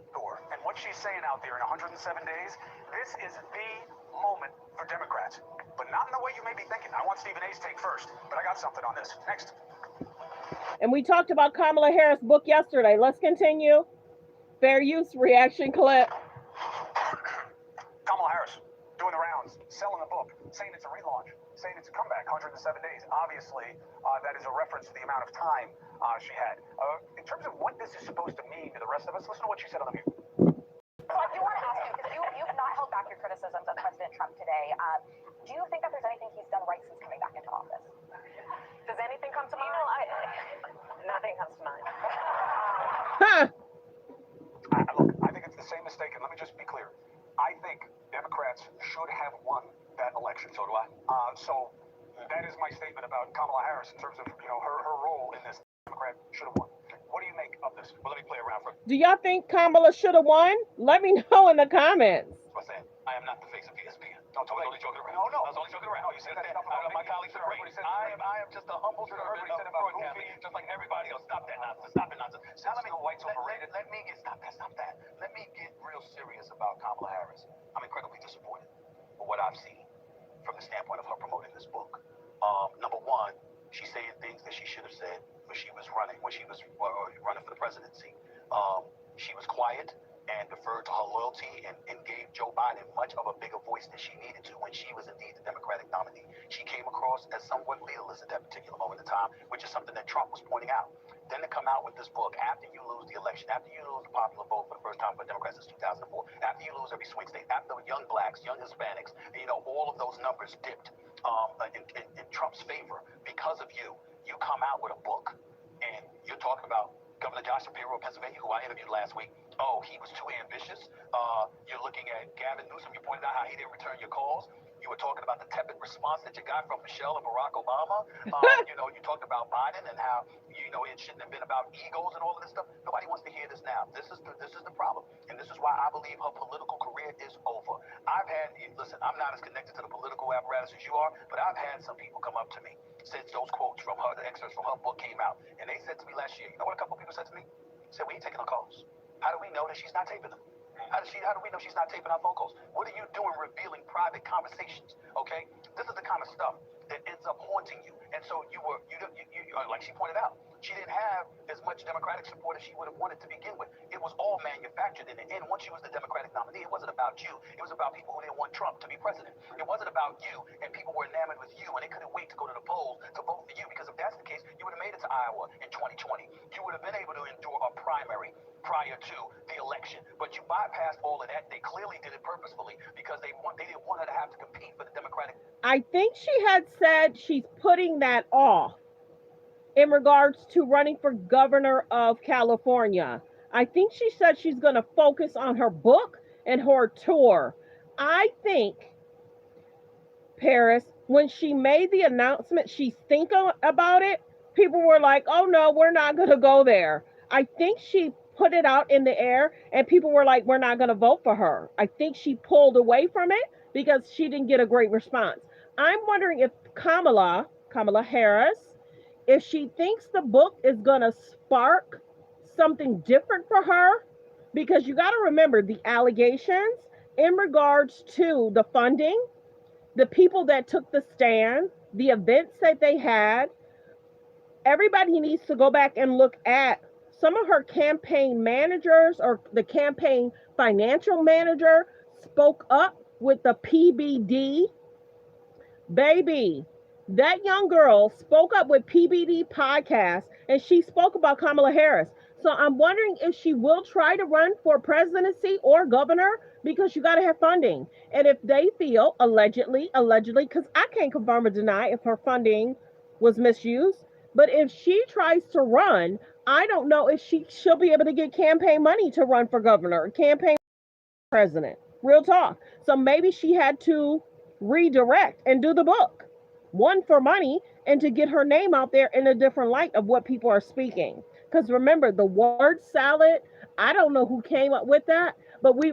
S19: And what she's saying out there in 107 days, this is the moment for Democrats. But not in the way you may be thinking. I want Stephen A's take first, but I got something on this. Next.
S1: And we talked about Kamala Harris' book yesterday. Let's continue. Fair use, reaction clip.
S19: Kamala Harris doing the rounds, selling a book, saying it's a relaunch, saying it's a comeback, 107 days. Obviously, that is a reference to the amount of time she had. In terms of what this is supposed to mean to the rest of us, listen to what she said on the mute.
S21: So I do want to ask you, because you've not held back your criticisms of President Trump today. Do you think that there's anything he's done right since coming back into office? Does anything come to mind? Nothing comes to mind.
S19: Look, I think it's the same mistake, and let me just be clear. I think Democrats should have won that election. So do I. So that is my statement about Kamala Harris in terms of, you know, her role in this. Democrat should have won. What do you make of this? Well, let me play around for it.
S1: Do y'all think Kamala should have won? Let me know in the comments.
S18: What's that? I am not the face of ESPN. I was only joking around. No, I was only joking around. You said that. My colleagues are great. I am just a humble servant of broadcasting, just like everybody else. Stop that nonsense. Stop it nonsense. Now let me go white's overrated. Let me get stop that. Let me get real serious about Kamala Harris. I'm incredibly disappointed for what I've seen from the standpoint of her promoting this book. Number one, She said things that she should have said when she was running for the presidency. She was quiet and deferred to her loyalty and gave Joe Biden much of a bigger voice than she needed to when she was indeed the Democratic nominee. She came across as somewhat leaderless at that particular moment in time, which is something that Trump was pointing out. Then to come out with this book after you lose the election, after you lose the popular vote for the first time for Democrats since 2004, after you lose every swing state, after young blacks, young Hispanics, all of those numbers dipped in Trump's favor because of you. You come out with a book and you're talking about Governor Josh Shapiro of Pennsylvania, who I interviewed last week. Oh, he was too ambitious. You're looking at Gavin Newsom. You pointed out how he didn't return your calls. You were talking about the tepid response that you got from Michelle and Barack Obama. You talked about Biden and how it shouldn't have been about egos and all of this stuff. Nobody wants to hear this now. This is the problem, and this is why I believe her political career is over. Listen, I'm not as connected to the political apparatus as you are, but I've had some people come up to me since those quotes from her, the excerpts from her book came out, and they said to me last year, you know what a couple people said to me? They said, we ain't taking her calls. How do we know that she's not taping them? How do we know she's not taping our phone calls? What are you doing revealing private conversations? Okay? This is the kind of stuff that ends up haunting you. And so you like she pointed out, she didn't have as much Democratic support as she would have wanted to begin with. It was all manufactured in the end. Once she was the Democratic nominee, it wasn't about you. It was about people who didn't want Trump to be president. It wasn't about you, and people were enamored with you, and they couldn't wait to go to the polls to vote for you, because if that's the case, you would have made it to Iowa in 2020. You would have been able to endure a primary prior to the election. But you bypassed all of that. They clearly did it purposefully because they didn't want her to have to compete for the Democratic.
S1: I think she had said she's putting that off in regards to running for governor of California. I think she said she's going to focus on her book and her tour. I think, Paris, when she made the announcement, she's thinking about it, people were like, oh no, we're not going to go there. I think she put it out in the air and people were like, we're not going to vote for her. I think she pulled away from it because she didn't get a great response. I'm wondering if Kamala Harris, if she thinks the book is going to spark something different for her, because you got to remember the allegations in regards to the funding, the people that took the stand, the events that they had. Everybody needs to go back and look at some of her campaign managers, or the campaign financial manager spoke up with the PBD. Baby, that young girl spoke up with PBD podcast, and she spoke about Kamala Harris. So I'm wondering if she will try to run for presidency or governor, because you got to have funding. And if they feel allegedly, because I can't confirm or deny if her funding was misused, but if she tries to run, I don't know if she'll be able to get campaign money to run for governor, campaign president. Real talk. So maybe she had to redirect and do the book. One, for money, and to get her name out there in a different light of what people are speaking. Because remember, the word salad, I don't know who came up with that, but we